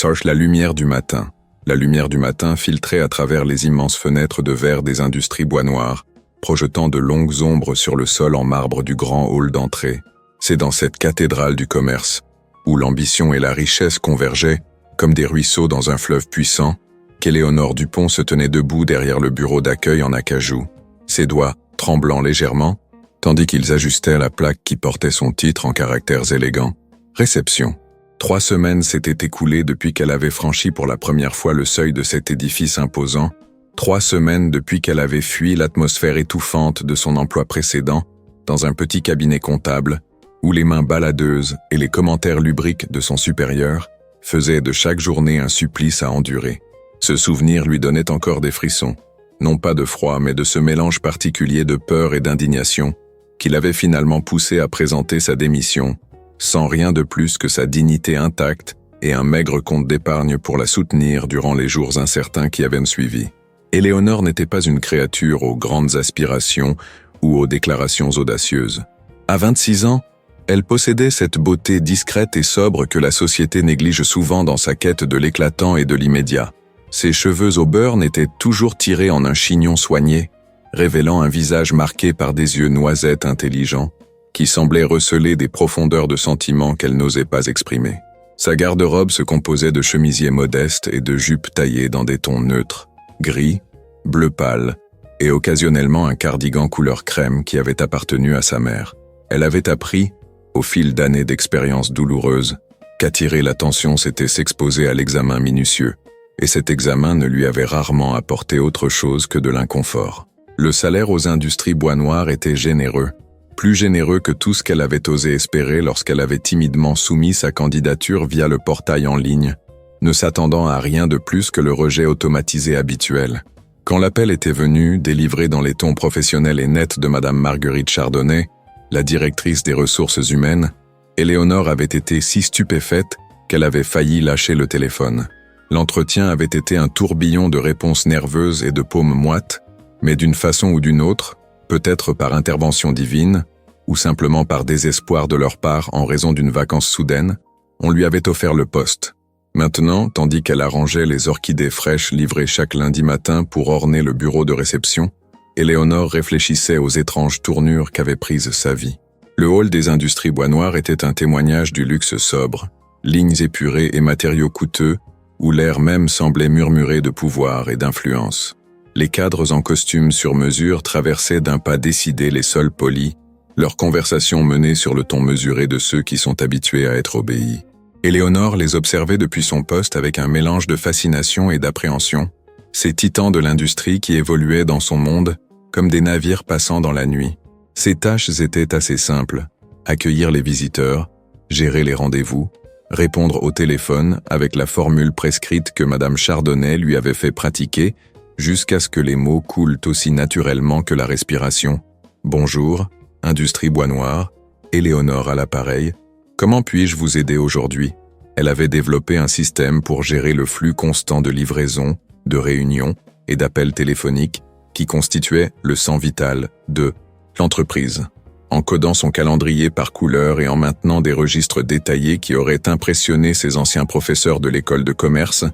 Sorge la lumière du matin. La lumière du matin filtrait à travers les immenses fenêtres de verre des industries bois noirs, projetant de longues ombres sur le sol en marbre du grand hall d'entrée. C'est dans cette cathédrale du commerce, où l'ambition et la richesse convergeaient, comme des ruisseaux dans un fleuve puissant, qu'Éléonore Dupont se tenait debout derrière le bureau d'accueil en acajou, ses doigts tremblant légèrement, tandis qu'ils ajustaient la plaque qui portait son titre en caractères élégants. Réception. 3 semaines s'étaient écoulées depuis qu'elle avait franchi pour la première fois le seuil de cet édifice imposant, 3 semaines depuis qu'elle avait fui l'atmosphère étouffante de son emploi précédent dans un petit cabinet comptable, où les mains baladeuses et les commentaires lubriques de son supérieur faisaient de chaque journée un supplice à endurer. Ce souvenir lui donnait encore des frissons, non pas de froid mais de ce mélange particulier de peur et d'indignation qui l'avait finalement poussé à présenter sa démission, sans rien de plus que sa dignité intacte et un maigre compte d'épargne pour la soutenir durant les jours incertains qui avaient suivi. Éléonore n'était pas une créature aux grandes aspirations ou aux déclarations audacieuses. À 26 ans, elle possédait cette beauté discrète et sobre que la société néglige souvent dans sa quête de l'éclatant et de l'immédiat. Ses cheveux au beurre étaient toujours tirés en un chignon soigné, révélant un visage marqué par des yeux noisettes intelligents, qui semblaient receler des profondeurs de sentiments qu'elle n'osait pas exprimer. Sa garde-robe se composait de chemisiers modestes et de jupes taillées dans des tons neutres, gris, bleu pâle, et occasionnellement un cardigan couleur crème qui avait appartenu à sa mère. Elle avait appris, au fil d'années d'expériences douloureuses, qu'attirer l'attention c'était s'exposer à l'examen minutieux, et cet examen ne lui avait rarement apporté autre chose que de l'inconfort. Le salaire aux industries bois noirs était généreux, plus généreux que tout ce qu'elle avait osé espérer lorsqu'elle avait timidement soumis sa candidature via le portail en ligne, ne s'attendant à rien de plus que le rejet automatisé habituel. Quand l'appel était venu, délivré dans les tons professionnels et nets de Madame Marguerite Chardonnay, la directrice des ressources humaines, Éléonore avait été si stupéfaite qu'elle avait failli lâcher le téléphone. L'entretien avait été un tourbillon de réponses nerveuses et de paumes moites, mais d'une façon ou d'une autre, peut-être par intervention divine, ou simplement par désespoir de leur part en raison d'une vacance soudaine, on lui avait offert le poste. Maintenant, tandis qu'elle arrangeait les orchidées fraîches livrées chaque lundi matin pour orner le bureau de réception, Éléonore réfléchissait aux étranges tournures qu'avait prises sa vie. Le hall des industries bois noirs était un témoignage du luxe sobre, lignes épurées et matériaux coûteux, où l'air même semblait murmurer de pouvoir et d'influence. Les cadres en costume sur mesure traversaient d'un pas décidé les sols polis, leur conversation menée sur le ton mesuré de ceux qui sont habitués à être obéis. Éléonore les observait depuis son poste avec un mélange de fascination et d'appréhension, ces titans de l'industrie qui évoluaient dans son monde comme des navires passant dans la nuit. Ses tâches étaient assez simples, accueillir les visiteurs, gérer les rendez-vous, répondre au téléphone avec la formule prescrite que Madame Chardonnay lui avait fait pratiquer jusqu'à ce que les mots coulent aussi naturellement que la respiration. « Bonjour, Industrie Bois Noir, Éléonore à l'appareil. Comment puis-je vous aider aujourd'hui ?» Elle avait développé un système pour gérer le flux constant de livraisons, de réunions et d'appels téléphoniques qui constituait le sang vital de l'entreprise. En codant son calendrier par couleur et en maintenant des registres détaillés qui auraient impressionné ses anciens professeurs de l'école de commerce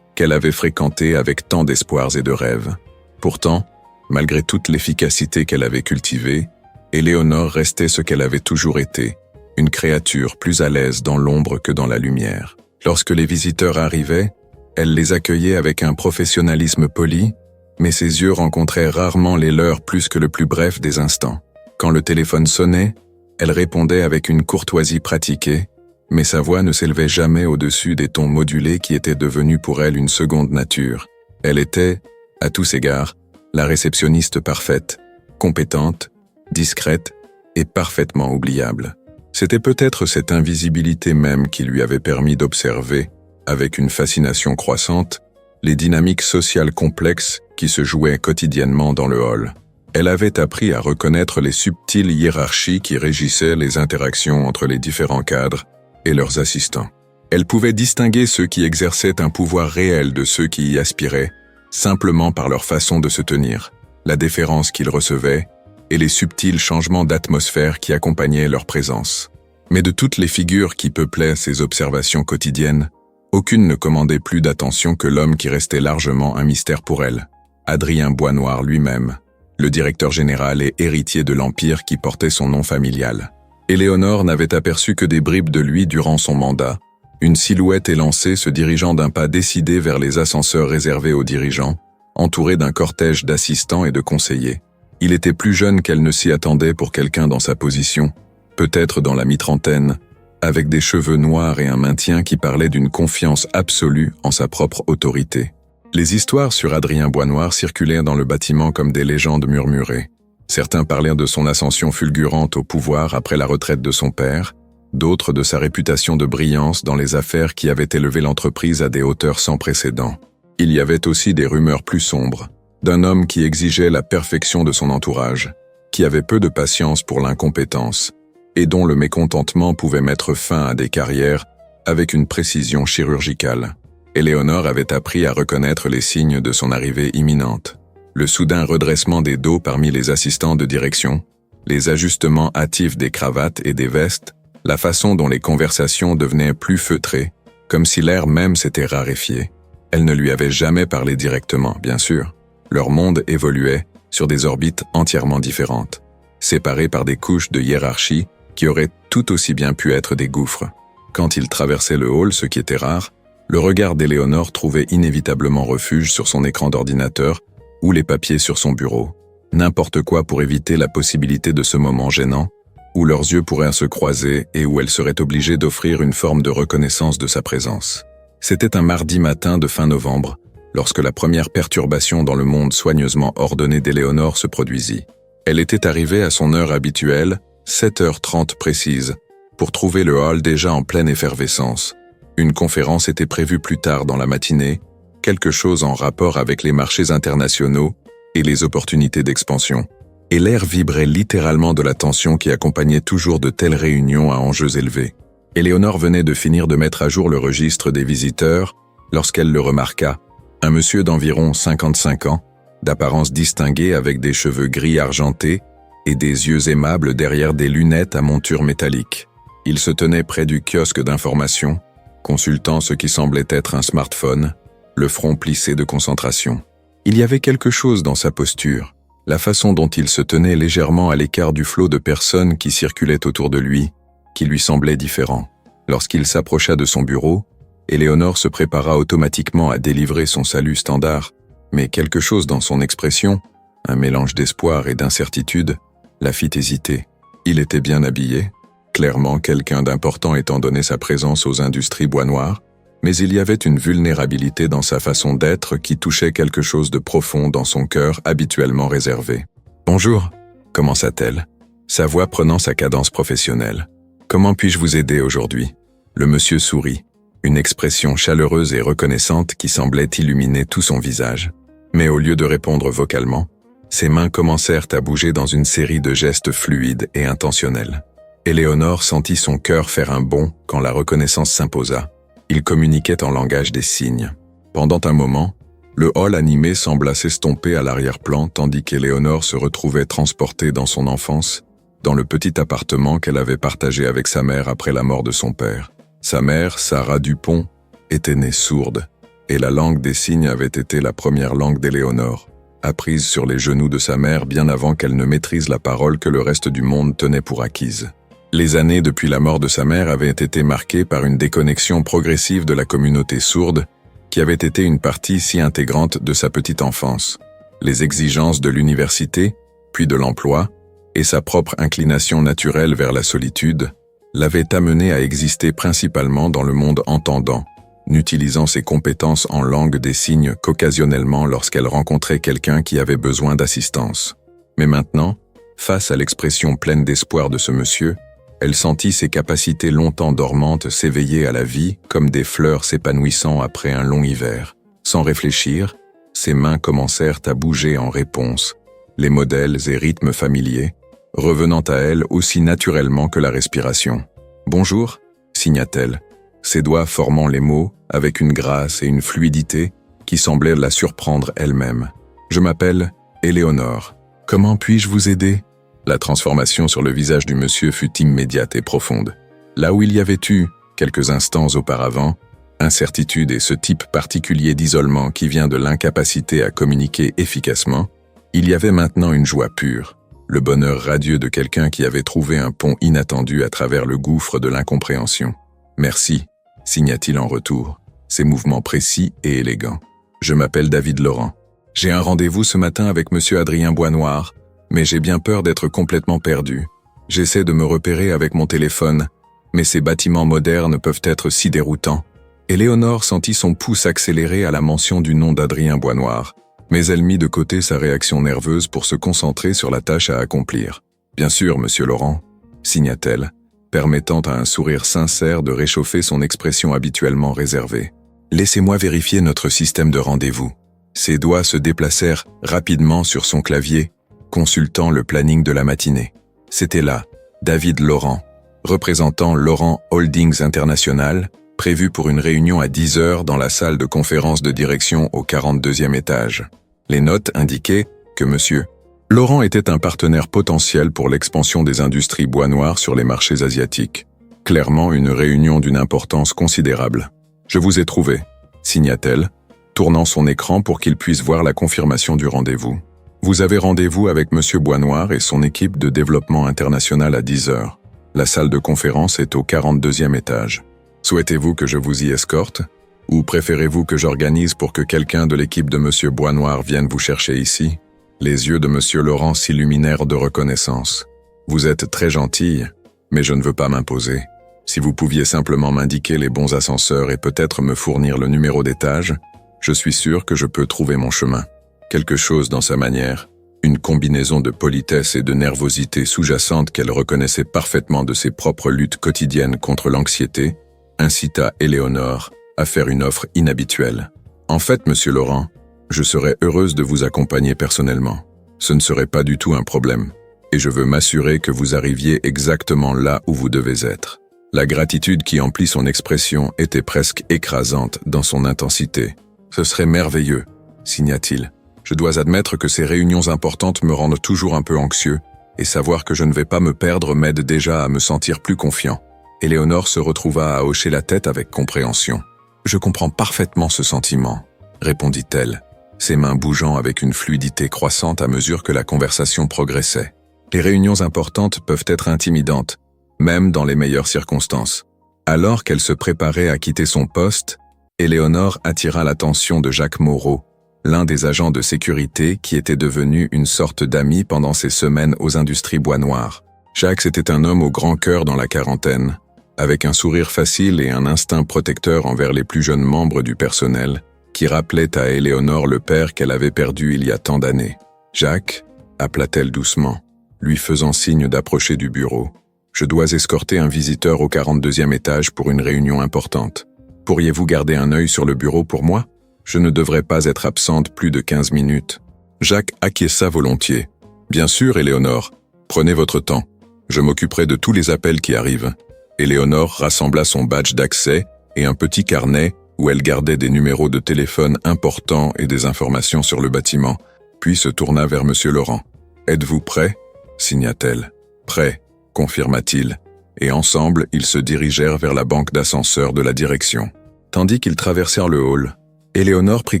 qu'elle avait fréquentés avec tant d'espoirs et de rêves. Pourtant, malgré toute l'efficacité qu'elle avait cultivée, Éléonore restait ce qu'elle avait toujours été, une créature plus à l'aise dans l'ombre que dans la lumière. Lorsque les visiteurs arrivaient, elle les accueillait avec un professionnalisme poli, mais ses yeux rencontraient rarement les leurs plus que le plus bref des instants. Quand le téléphone sonnait, elle répondait avec une courtoisie pratiquée, mais sa voix ne s'élevait jamais au-dessus des tons modulés qui étaient devenus pour elle une seconde nature. Elle était, à tous égards, la réceptionniste parfaite, compétente, discrète et parfaitement oubliable. C'était peut-être cette invisibilité même qui lui avait permis d'observer, avec une fascination croissante, les dynamiques sociales complexes qui se jouaient quotidiennement dans le hall. Elle avait appris à reconnaître les subtiles hiérarchies qui régissaient les interactions entre les différents cadres et leurs assistants. Elle pouvait distinguer ceux qui exerçaient un pouvoir réel de ceux qui y aspiraient, simplement par leur façon de se tenir, la déférence qu'ils recevaient et les subtils changements d'atmosphère qui accompagnaient leur présence. Mais de toutes les figures qui peuplaient ces observations quotidiennes, Aucune ne commandait plus d'attention que l'homme qui restait largement un mystère pour elle, Adrien Boisnoir lui-même, le directeur général et héritier de l'Empire qui portait son nom familial. Éléonore n'avait aperçu que des bribes de lui durant son mandat, une silhouette élancée se dirigeant d'un pas décidé vers les ascenseurs réservés aux dirigeants, entouré d'un cortège d'assistants et de conseillers. Il était plus jeune qu'elle ne s'y attendait pour quelqu'un dans sa position, peut-être dans la mi-trentaine, avec des cheveux noirs et un maintien qui parlait d'une confiance absolue en sa propre autorité. Les histoires sur Adrien Boisnoir circulèrent dans le bâtiment comme des légendes murmurées. Certains parlèrent de son ascension fulgurante au pouvoir après la retraite de son père, d'autres de sa réputation de brillance dans les affaires qui avaient élevé l'entreprise à des hauteurs sans précédent. Il y avait aussi des rumeurs plus sombres, d'un homme qui exigeait la perfection de son entourage, qui avait peu de patience pour l'incompétence, et dont le mécontentement pouvait mettre fin à des carrières avec une précision chirurgicale. Éléonore avait appris à reconnaître les signes de son arrivée imminente. Le soudain redressement des dos parmi les assistants de direction, les ajustements hâtifs des cravates et des vestes, la façon dont les conversations devenaient plus feutrées, comme si l'air même s'était raréfié. Elle ne lui avait jamais parlé directement, bien sûr. Leur monde évoluait sur des orbites entièrement différentes, séparés par des couches de hiérarchie qui auraient tout aussi bien pu être des gouffres. Quand il traversait le hall, ce qui était rare, le regard d'Éléonore trouvait inévitablement refuge sur son écran d'ordinateur ou les papiers sur son bureau. N'importe quoi pour éviter la possibilité de ce moment gênant, où leurs yeux pourraient se croiser et où elle serait obligée d'offrir une forme de reconnaissance de sa présence. C'était un mardi matin de fin novembre, lorsque la première perturbation dans le monde soigneusement ordonné d'Éléonore se produisit. Elle était arrivée à son heure habituelle, 7h30 précise, pour trouver le hall déjà en pleine effervescence. Une conférence était prévue plus tard dans la matinée, quelque chose en rapport avec les marchés internationaux et les opportunités d'expansion. Et l'air vibrait littéralement de la tension qui accompagnait toujours de telles réunions à enjeux élevés. Éléonore venait de finir de mettre à jour le registre des visiteurs lorsqu'elle le remarqua. Un monsieur d'environ 55 ans, d'apparence distinguée avec des cheveux gris argentés et des yeux aimables derrière des lunettes à monture métallique. Il se tenait près du kiosque d'information, consultant ce qui semblait être un smartphone, le front plissé de concentration. Il y avait quelque chose dans sa posture, la façon dont il se tenait légèrement à l'écart du flot de personnes qui circulaient autour de lui, qui lui semblait différent. Lorsqu'il s'approcha de son bureau, Éléonore se prépara automatiquement à délivrer son salut standard, mais quelque chose dans son expression, un mélange d'espoir et d'incertitude, la fit hésiter. Il était bien habillé, clairement quelqu'un d'important étant donné sa présence aux industries Boisnoir, mais il y avait une vulnérabilité dans sa façon d'être qui touchait quelque chose de profond dans son cœur habituellement réservé. « Bonjour », commença-t-elle, sa voix prenant sa cadence professionnelle. « Comment puis-je vous aider aujourd'hui ?» Le monsieur sourit, une expression chaleureuse et reconnaissante qui semblait illuminer tout son visage. Mais au lieu de répondre vocalement, ses mains commencèrent à bouger dans une série de gestes fluides et intentionnels. Éléonore sentit son cœur faire un bond quand la reconnaissance s'imposa. Il communiquait en langage des signes. Pendant un moment, le hall animé sembla s'estomper à l'arrière-plan tandis qu'Éléonore se retrouvait transportée dans son enfance, dans le petit appartement qu'elle avait partagé avec sa mère après la mort de son père. Sa mère, Sarah Dupont, était née sourde, et la langue des signes avait été la première langue d'Éléonore, apprise sur les genoux de sa mère bien avant qu'elle ne maîtrise la parole que le reste du monde tenait pour acquise. Les années depuis la mort de sa mère avaient été marquées par une déconnexion progressive de la communauté sourde, qui avait été une partie si intégrante de sa petite enfance. Les exigences de l'université, puis de l'emploi, et sa propre inclination naturelle vers la solitude, l'avaient amenée à exister principalement dans le monde entendant, n'utilisant ses compétences en langue des signes qu'occasionnellement lorsqu'elle rencontrait quelqu'un qui avait besoin d'assistance. Mais maintenant, face à l'expression pleine d'espoir de ce monsieur, elle sentit ses capacités longtemps dormantes s'éveiller à la vie comme des fleurs s'épanouissant après un long hiver. Sans réfléchir, ses mains commencèrent à bouger en réponse, les modèles et rythmes familiers, revenant à elle aussi naturellement que la respiration. « Bonjour », signa-t-elle, ses doigts formant les mots avec une grâce et une fluidité qui semblaient la surprendre elle-même. « Je m'appelle Éléonore. Comment puis-je vous aider ?» La transformation sur le visage du monsieur fut immédiate et profonde. Là où il y avait eu, quelques instants auparavant, incertitude et ce type particulier d'isolement qui vient de l'incapacité à communiquer efficacement, il y avait maintenant une joie pure, le bonheur radieux de quelqu'un qui avait trouvé un pont inattendu à travers le gouffre de l'incompréhension. « Merci », signa-t-il en retour, ses mouvements précis et élégants. « Je m'appelle David Laurent. J'ai un rendez-vous ce matin avec monsieur Adrien Boisnoir, mais j'ai bien peur d'être complètement perdu. J'essaie de me repérer avec mon téléphone, mais ces bâtiments modernes peuvent être si déroutants. » Éléonore sentit son pouce accélérer à la mention du nom d'Adrien Boisnoir, mais elle mit de côté sa réaction nerveuse pour se concentrer sur la tâche à accomplir. « Bien sûr, monsieur Laurent », signa-t-elle, permettant à un sourire sincère de réchauffer son expression habituellement réservée. « Laissez-moi vérifier notre système de rendez-vous. » Ses doigts se déplacèrent rapidement sur son clavier, consultant le planning de la matinée. C'était là, David Laurent, représentant Laurent Holdings International, prévu pour une réunion à 10 heures dans la salle de conférence de direction au 42e étage. Les notes indiquaient que monsieur Laurent était un partenaire potentiel pour l'expansion des industries bois noirs sur les marchés asiatiques. Clairement une réunion d'une importance considérable. « Je vous ai trouvé », signa-t-elle, tournant son écran pour qu'il puisse voir la confirmation du rendez-vous. « Vous avez rendez-vous avec monsieur Boisnoir et son équipe de développement international à 10 heures. La salle de conférence est au 42e étage. Souhaitez-vous que je vous y escorte? Ou préférez-vous que j'organise pour que quelqu'un de l'équipe de monsieur Boisnoir vienne vous chercher ici ?» Les yeux de monsieur Laurent s'illuminèrent de reconnaissance. « Vous êtes très gentille, mais je ne veux pas m'imposer. Si vous pouviez simplement m'indiquer les bons ascenseurs et peut-être me fournir le numéro d'étage, je suis sûr que je peux trouver mon chemin. » Quelque chose dans sa manière, une combinaison de politesse et de nervosité sous-jacente qu'elle reconnaissait parfaitement de ses propres luttes quotidiennes contre l'anxiété, incita Éléonore à faire une offre inhabituelle. « En fait, monsieur Laurent, je serais heureuse de vous accompagner personnellement. Ce ne serait pas du tout un problème. Et je veux m'assurer que vous arriviez exactement là où vous devez être. » La gratitude qui emplit son expression était presque écrasante dans son intensité. « Ce serait merveilleux, » signa-t-il. « Je dois admettre que ces réunions importantes me rendent toujours un peu anxieux, et savoir que je ne vais pas me perdre m'aide déjà à me sentir plus confiant. » Éléonore se retrouva à hocher la tête avec compréhension. « Je comprends parfaitement ce sentiment, » répondit-elle, ses mains bougeant avec une fluidité croissante à mesure que la conversation progressait. Les réunions importantes peuvent être intimidantes, même dans les meilleures circonstances. Alors qu'elle se préparait à quitter son poste, Éléonore attira l'attention de Jacques Moreau, l'un des agents de sécurité qui était devenu une sorte d'ami pendant ses semaines aux industries bois noirs. Jacques était un homme au grand cœur dans la quarantaine, avec un sourire facile et un instinct protecteur envers les plus jeunes membres du personnel, qui rappelait à Éléonore le père qu'elle avait perdu il y a tant d'années. « Jacques » appela-t-elle doucement, lui faisant signe d'approcher du bureau. « Je dois escorter un visiteur au 42e étage pour une réunion importante. Pourriez-vous garder un œil sur le bureau pour moi? Je ne devrais pas être absente plus de 15 minutes. » Jacques acquiesça volontiers. « Bien sûr, Éléonore, prenez votre temps. Je m'occuperai de tous les appels qui arrivent. » Éléonore rassembla son badge d'accès et un petit carnet où elle gardait des numéros de téléphone importants et des informations sur le bâtiment, puis se tourna vers monsieur Laurent. « Êtes-vous prêt ?» signa-t-elle. « Prêt », confirma-t-il, et ensemble ils se dirigèrent vers la banque d'ascenseur de la direction. Tandis qu'ils traversèrent le hall, Éléonore prit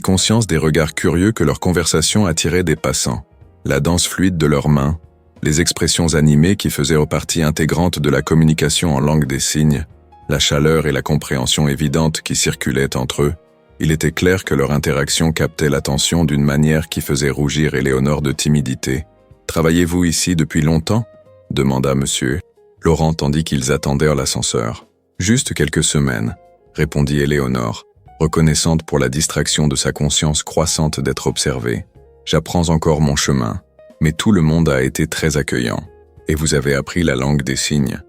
conscience des regards curieux que leur conversation attirait des passants. La danse fluide de leurs mains, les expressions animées qui faisaient partie intégrante de la communication en langue des signes, la chaleur et la compréhension évidente qui circulaient entre eux, il était clair que leur interaction captait l'attention d'une manière qui faisait rougir Éléonore de timidité. « Travaillez-vous ici depuis longtemps ?» demanda monsieur Laurent tandis qu'ils attendirent l'ascenseur. « Juste quelques semaines », répondit Éléonore, reconnaissante pour la distraction de sa conscience croissante d'être observée. « J'apprends encore mon chemin, mais tout le monde a été très accueillant. Et vous avez appris la langue des signes. »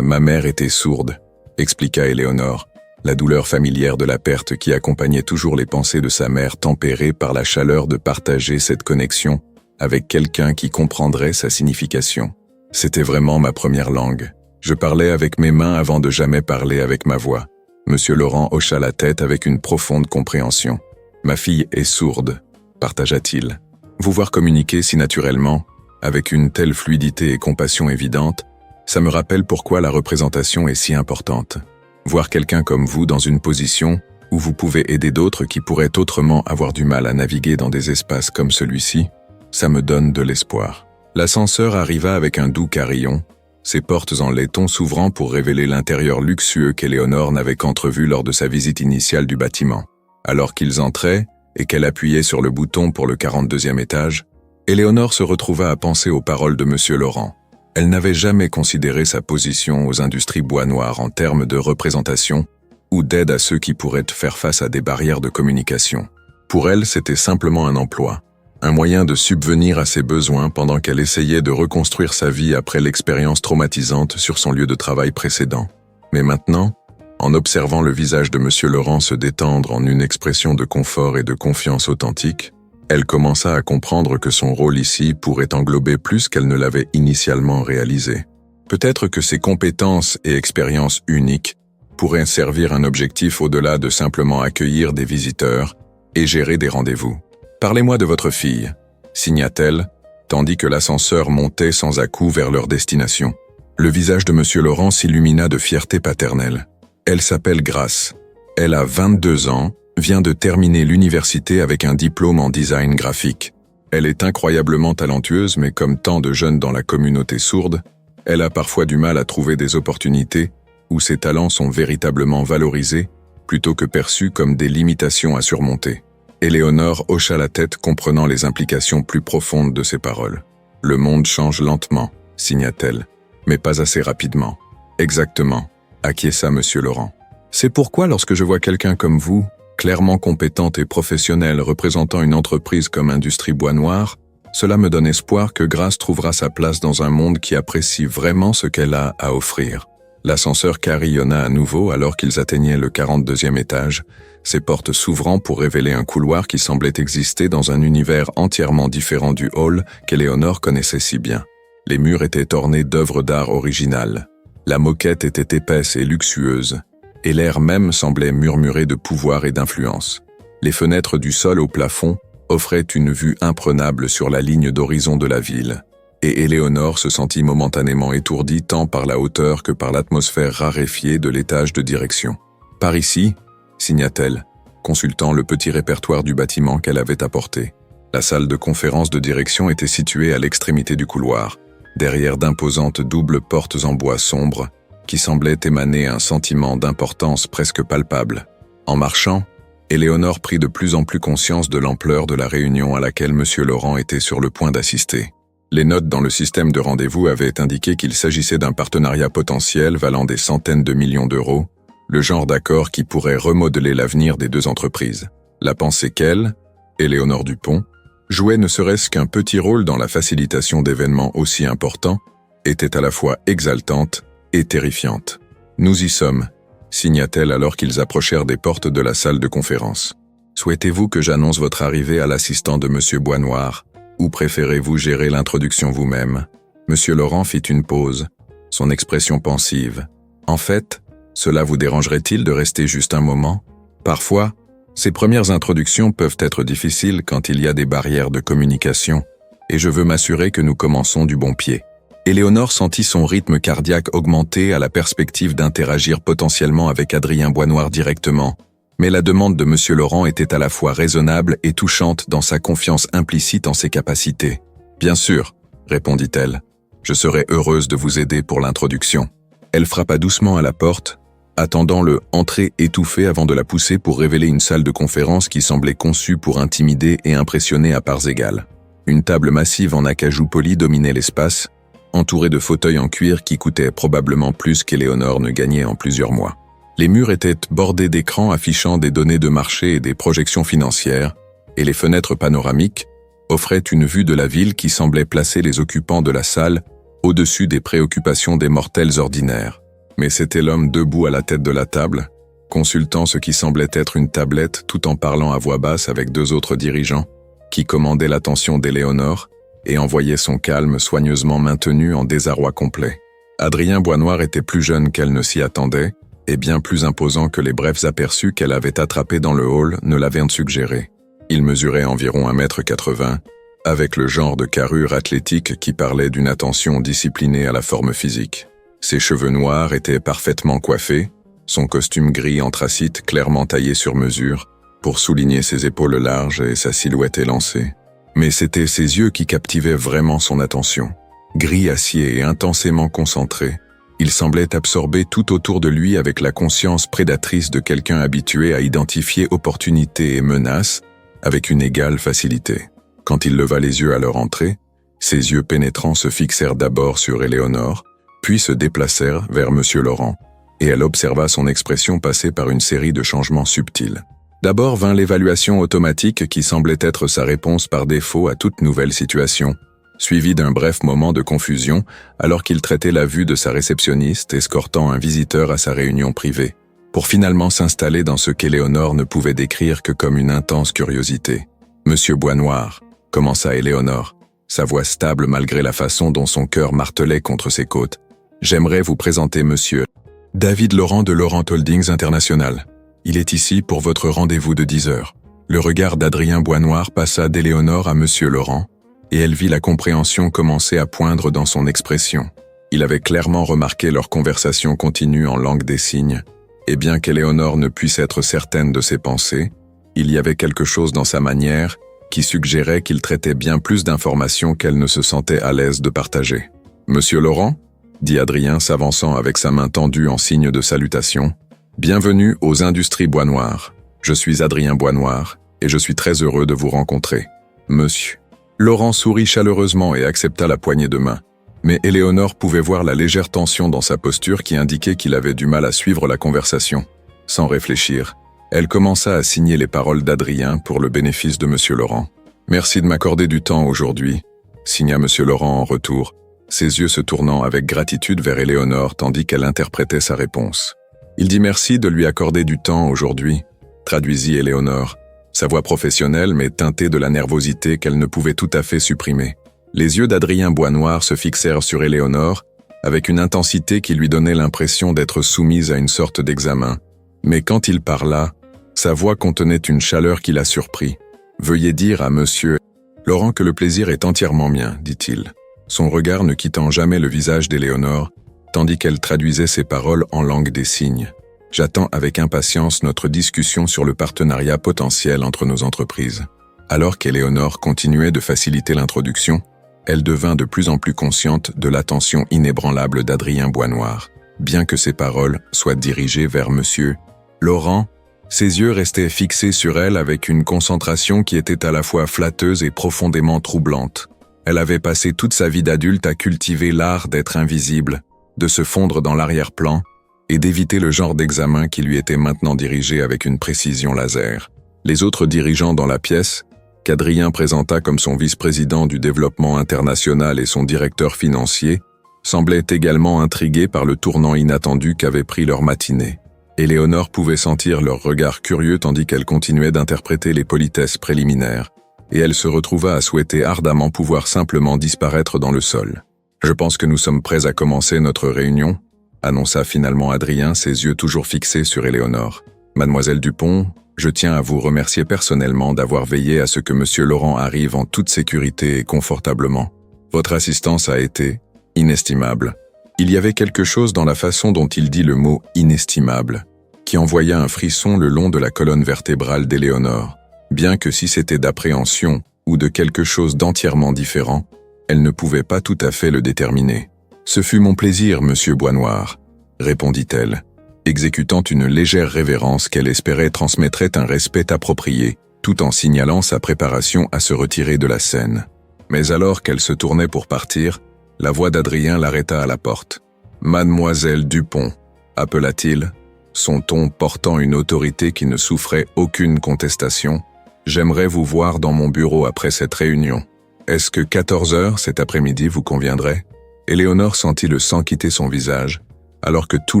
Ma mère était sourde, expliqua Éléonore, la douleur familière de la perte qui accompagnait toujours les pensées de sa mère tempérée par la chaleur de partager cette connexion avec quelqu'un qui comprendrait sa signification. C'était vraiment ma première langue. Je parlais avec mes mains avant de jamais parler avec ma voix. Monsieur Laurent hocha la tête avec une profonde compréhension. « Ma fille est sourde », partagea-t-il. Vous voir communiquer si naturellement, avec une telle fluidité et compassion évidente, ça me rappelle pourquoi la représentation est si importante. Voir quelqu'un comme vous dans une position où vous pouvez aider d'autres qui pourraient autrement avoir du mal à naviguer dans des espaces comme celui-ci, ça me donne de l'espoir. L'ascenseur arriva avec un doux carillon, ses portes en laiton s'ouvrant pour révéler l'intérieur luxueux qu'Éléonore n'avait qu'entrevu lors de sa visite initiale du bâtiment. Alors qu'ils entraient, et qu'elle appuyait sur le bouton pour le 42e étage, Éléonore se retrouva à penser aux paroles de Monsieur Laurent. Elle n'avait jamais considéré sa position aux industries bois noirs en termes de représentation ou d'aide à ceux qui pourraient faire face à des barrières de communication. Pour elle, c'était simplement un emploi, un moyen de subvenir à ses besoins pendant qu'elle essayait de reconstruire sa vie après l'expérience traumatisante sur son lieu de travail précédent. Mais maintenant, en observant le visage de Monsieur Laurent se détendre en une expression de confort et de confiance authentique, elle commença à comprendre que son rôle ici pourrait englober plus qu'elle ne l'avait initialement réalisé. Peut-être que ses compétences et expériences uniques pourraient servir un objectif au-delà de simplement accueillir des visiteurs et gérer des rendez-vous. « Parlez-moi de votre fille », signa-t-elle, tandis que l'ascenseur montait sans à-coups vers leur destination. Le visage de Monsieur Laurent s'illumina de fierté paternelle. « Elle s'appelle Grace. Elle a 22 ans, vient de terminer l'université avec un diplôme en design graphique. Elle est incroyablement talentueuse, mais comme tant de jeunes dans la communauté sourde, elle a parfois du mal à trouver des opportunités où ses talents sont véritablement valorisés, plutôt que perçus comme des limitations à surmonter. » Éléonore hocha la tête, comprenant les implications plus profondes de ces paroles. « Le monde change lentement, » signa-t-elle, « mais pas assez rapidement. »« Exactement, » acquiesça Monsieur Laurent. « C'est pourquoi lorsque je vois quelqu'un comme vous, clairement compétente et professionnelle représentant une entreprise comme Industrie Bois Noir, cela me donne espoir que Grace trouvera sa place dans un monde qui apprécie vraiment ce qu'elle a à offrir. » L'ascenseur carillonna à nouveau alors qu'ils atteignaient le 42e étage, ses portes s'ouvrant pour révéler un couloir qui semblait exister dans un univers entièrement différent du hall qu'Éléonore connaissait si bien. Les murs étaient ornés d'œuvres d'art originales. La moquette était épaisse et luxueuse, et l'air même semblait murmurer de pouvoir et d'influence. Les fenêtres du sol au plafond offraient une vue imprenable sur la ligne d'horizon de la ville, et Éléonore se sentit momentanément étourdie tant par la hauteur que par l'atmosphère raréfiée de l'étage de direction. « Par ici » signa-t-elle, consultant le petit répertoire du bâtiment qu'elle avait apporté. La salle de conférence de direction était située à l'extrémité du couloir, derrière d'imposantes doubles portes en bois sombre, qui semblaient émaner un sentiment d'importance presque palpable. En marchant, Éléonore prit de plus en plus conscience de l'ampleur de la réunion à laquelle Monsieur Laurent était sur le point d'assister. Les notes dans le système de rendez-vous avaient indiqué qu'il s'agissait d'un partenariat potentiel valant des centaines de millions d'euros, le genre d'accord qui pourrait remodeler l'avenir des deux entreprises. La pensée qu'elle, Éléonore Dupont, jouait ne serait-ce qu'un petit rôle dans la facilitation d'événements aussi importants, était à la fois exaltante et terrifiante. « Nous y sommes », signa-t-elle alors qu'ils approchèrent des portes de la salle de conférence. « Souhaitez-vous que j'annonce votre arrivée à l'assistant de Monsieur Bois Noir, ou préférez-vous gérer l'introduction vous-même » Monsieur Laurent fit une pause, son expression pensive. « En fait, cela vous dérangerait-il de rester juste un moment ? Parfois, ces premières introductions peuvent être difficiles quand il y a des barrières de communication, et je veux m'assurer que nous commençons du bon pied. » Éléonore sentit son rythme cardiaque augmenter à la perspective d'interagir potentiellement avec Adrien Bois Noir directement, mais la demande de Monsieur Laurent était à la fois raisonnable et touchante dans sa confiance implicite en ses capacités. « Bien sûr, » répondit-elle, « je serai heureuse de vous aider pour l'introduction. » Elle frappa doucement à la porte, attendant le « entrer » étouffé avant de la pousser pour révéler une salle de conférence qui semblait conçue pour intimider et impressionner à parts égales. Une table massive en acajou poli dominait l'espace, entourée de fauteuils en cuir qui coûtaient probablement plus qu'Éléonore ne gagnait en plusieurs mois. Les murs étaient bordés d'écrans affichant des données de marché et des projections financières, et les fenêtres panoramiques offraient une vue de la ville qui semblait placer les occupants de la salle au-dessus des préoccupations des mortels ordinaires. Mais c'était l'homme debout à la tête de la table, consultant ce qui semblait être une tablette tout en parlant à voix basse avec deux autres dirigeants, qui commandaient l'attention d'Éléonore et envoyaient son calme soigneusement maintenu en désarroi complet. Adrien Bois Noir était plus jeune qu'elle ne s'y attendait, et bien plus imposant que les brefs aperçus qu'elle avait attrapés dans le hall ne l'avaient suggéré. Il mesurait environ 1,80 m, avec le genre de carrure athlétique qui parlait d'une attention disciplinée à la forme physique. Ses cheveux noirs étaient parfaitement coiffés, son costume gris anthracite clairement taillé sur mesure, pour souligner ses épaules larges et sa silhouette élancée. Mais c'étaient ses yeux qui captivaient vraiment son attention. Gris acier et intensément concentrés, il semblait absorber tout autour de lui avec la conscience prédatrice de quelqu'un habitué à identifier opportunités et menaces avec une égale facilité. Quand il leva les yeux à leur entrée, ses yeux pénétrants se fixèrent d'abord sur Éléonore, puis se déplacèrent vers Monsieur Laurent, et elle observa son expression passer par une série de changements subtils. D'abord vint l'évaluation automatique qui semblait être sa réponse par défaut à toute nouvelle situation, suivie d'un bref moment de confusion alors qu'il traitait la vue de sa réceptionniste escortant un visiteur à sa réunion privée, pour finalement s'installer dans ce qu'Éléonore ne pouvait décrire que comme une intense curiosité. « Monsieur Boisnoir », commença Éléonore, sa voix stable malgré la façon dont son cœur martelait contre ses côtes. « J'aimerais vous présenter Monsieur David Laurent de Laurent Holdings International. Il est ici pour votre rendez-vous de 10 heures. » Le regard d'Adrien Boisnoir passa d'Éléonore à Monsieur Laurent, et elle vit la compréhension commencer à poindre dans son expression. Il avait clairement remarqué leur conversation continue en langue des signes, et bien qu'Éléonore ne puisse être certaine de ses pensées, il y avait quelque chose dans sa manière qui suggérait qu'il traitait bien plus d'informations qu'elle ne se sentait à l'aise de partager. « Monsieur Laurent ?» dit Adrien s'avançant avec sa main tendue en signe de salutation. « Bienvenue aux Industries Boisnoir. Je suis Adrien Boisnoir, et je suis très heureux de vous rencontrer. Monsieur. » Laurent sourit chaleureusement et accepta la poignée de main. Mais Éléonore pouvait voir la légère tension dans sa posture qui indiquait qu'il avait du mal à suivre la conversation. Sans réfléchir, elle commença à signer les paroles d'Adrien pour le bénéfice de Monsieur Laurent. « Merci de m'accorder du temps aujourd'hui », signa Monsieur Laurent en retour, ses yeux se tournant avec gratitude vers Éléonore tandis qu'elle interprétait sa réponse. « Il dit merci de lui accorder du temps aujourd'hui », traduisit Éléonore, sa voix professionnelle mais teintée de la nervosité qu'elle ne pouvait tout à fait supprimer. Les yeux d'Adrien Boisnoir se fixèrent sur Éléonore avec une intensité qui lui donnait l'impression d'être soumise à une sorte d'examen. Mais quand il parla, sa voix contenait une chaleur qui la surprit. « Veuillez dire à Monsieur Laurent que le plaisir est entièrement mien, dit-il, son regard ne quittant jamais le visage d'Éléonore, tandis qu'elle traduisait ses paroles en langue des signes. « J'attends avec impatience notre discussion sur le partenariat potentiel entre nos entreprises. » Alors qu'Éléonore continuait de faciliter l'introduction, elle devint de plus en plus consciente de l'attention inébranlable d'Adrien Boisnoir. Bien que ses paroles soient dirigées vers Monsieur Laurent, ses yeux restaient fixés sur elle avec une concentration qui était à la fois flatteuse et profondément troublante. Elle avait passé toute sa vie d'adulte à cultiver l'art d'être invisible, de se fondre dans l'arrière-plan et d'éviter le genre d'examen qui lui était maintenant dirigé avec une précision laser. Les autres dirigeants dans la pièce, qu'Adrien présenta comme son vice-président du développement international et son directeur financier, semblaient également intrigués par le tournant inattendu qu'avait pris leur matinée. Éléonore pouvait sentir leur regard curieux tandis qu'elle continuait d'interpréter les politesses préliminaires, et elle se retrouva à souhaiter ardemment pouvoir simplement disparaître dans le sol. « Je pense que nous sommes prêts à commencer notre réunion », annonça finalement Adrien, ses yeux toujours fixés sur Éléonore. « Mademoiselle Dupont, je tiens à vous remercier personnellement d'avoir veillé à ce que Monsieur Laurent arrive en toute sécurité et confortablement. Votre assistance a été inestimable. » Il y avait quelque chose dans la façon dont il dit le mot « inestimable » qui envoya un frisson le long de la colonne vertébrale d'Éléonore. Bien que si c'était d'appréhension ou de quelque chose d'entièrement différent, elle ne pouvait pas tout à fait le déterminer. « Ce fut mon plaisir, Monsieur Boisnoir », répondit-elle, exécutant une légère révérence qu'elle espérait transmettrait un respect approprié, tout en signalant sa préparation à se retirer de la scène. Mais alors qu'elle se tournait pour partir, la voix d'Adrien l'arrêta à la porte. « Mademoiselle Dupont », appela-t-il, son ton portant une autorité qui ne souffrait aucune contestation. « J'aimerais vous voir dans mon bureau après cette réunion. Est-ce que 14 heures cet après-midi vous conviendrait ?» Éléonore sentit le sang quitter son visage, alors que tous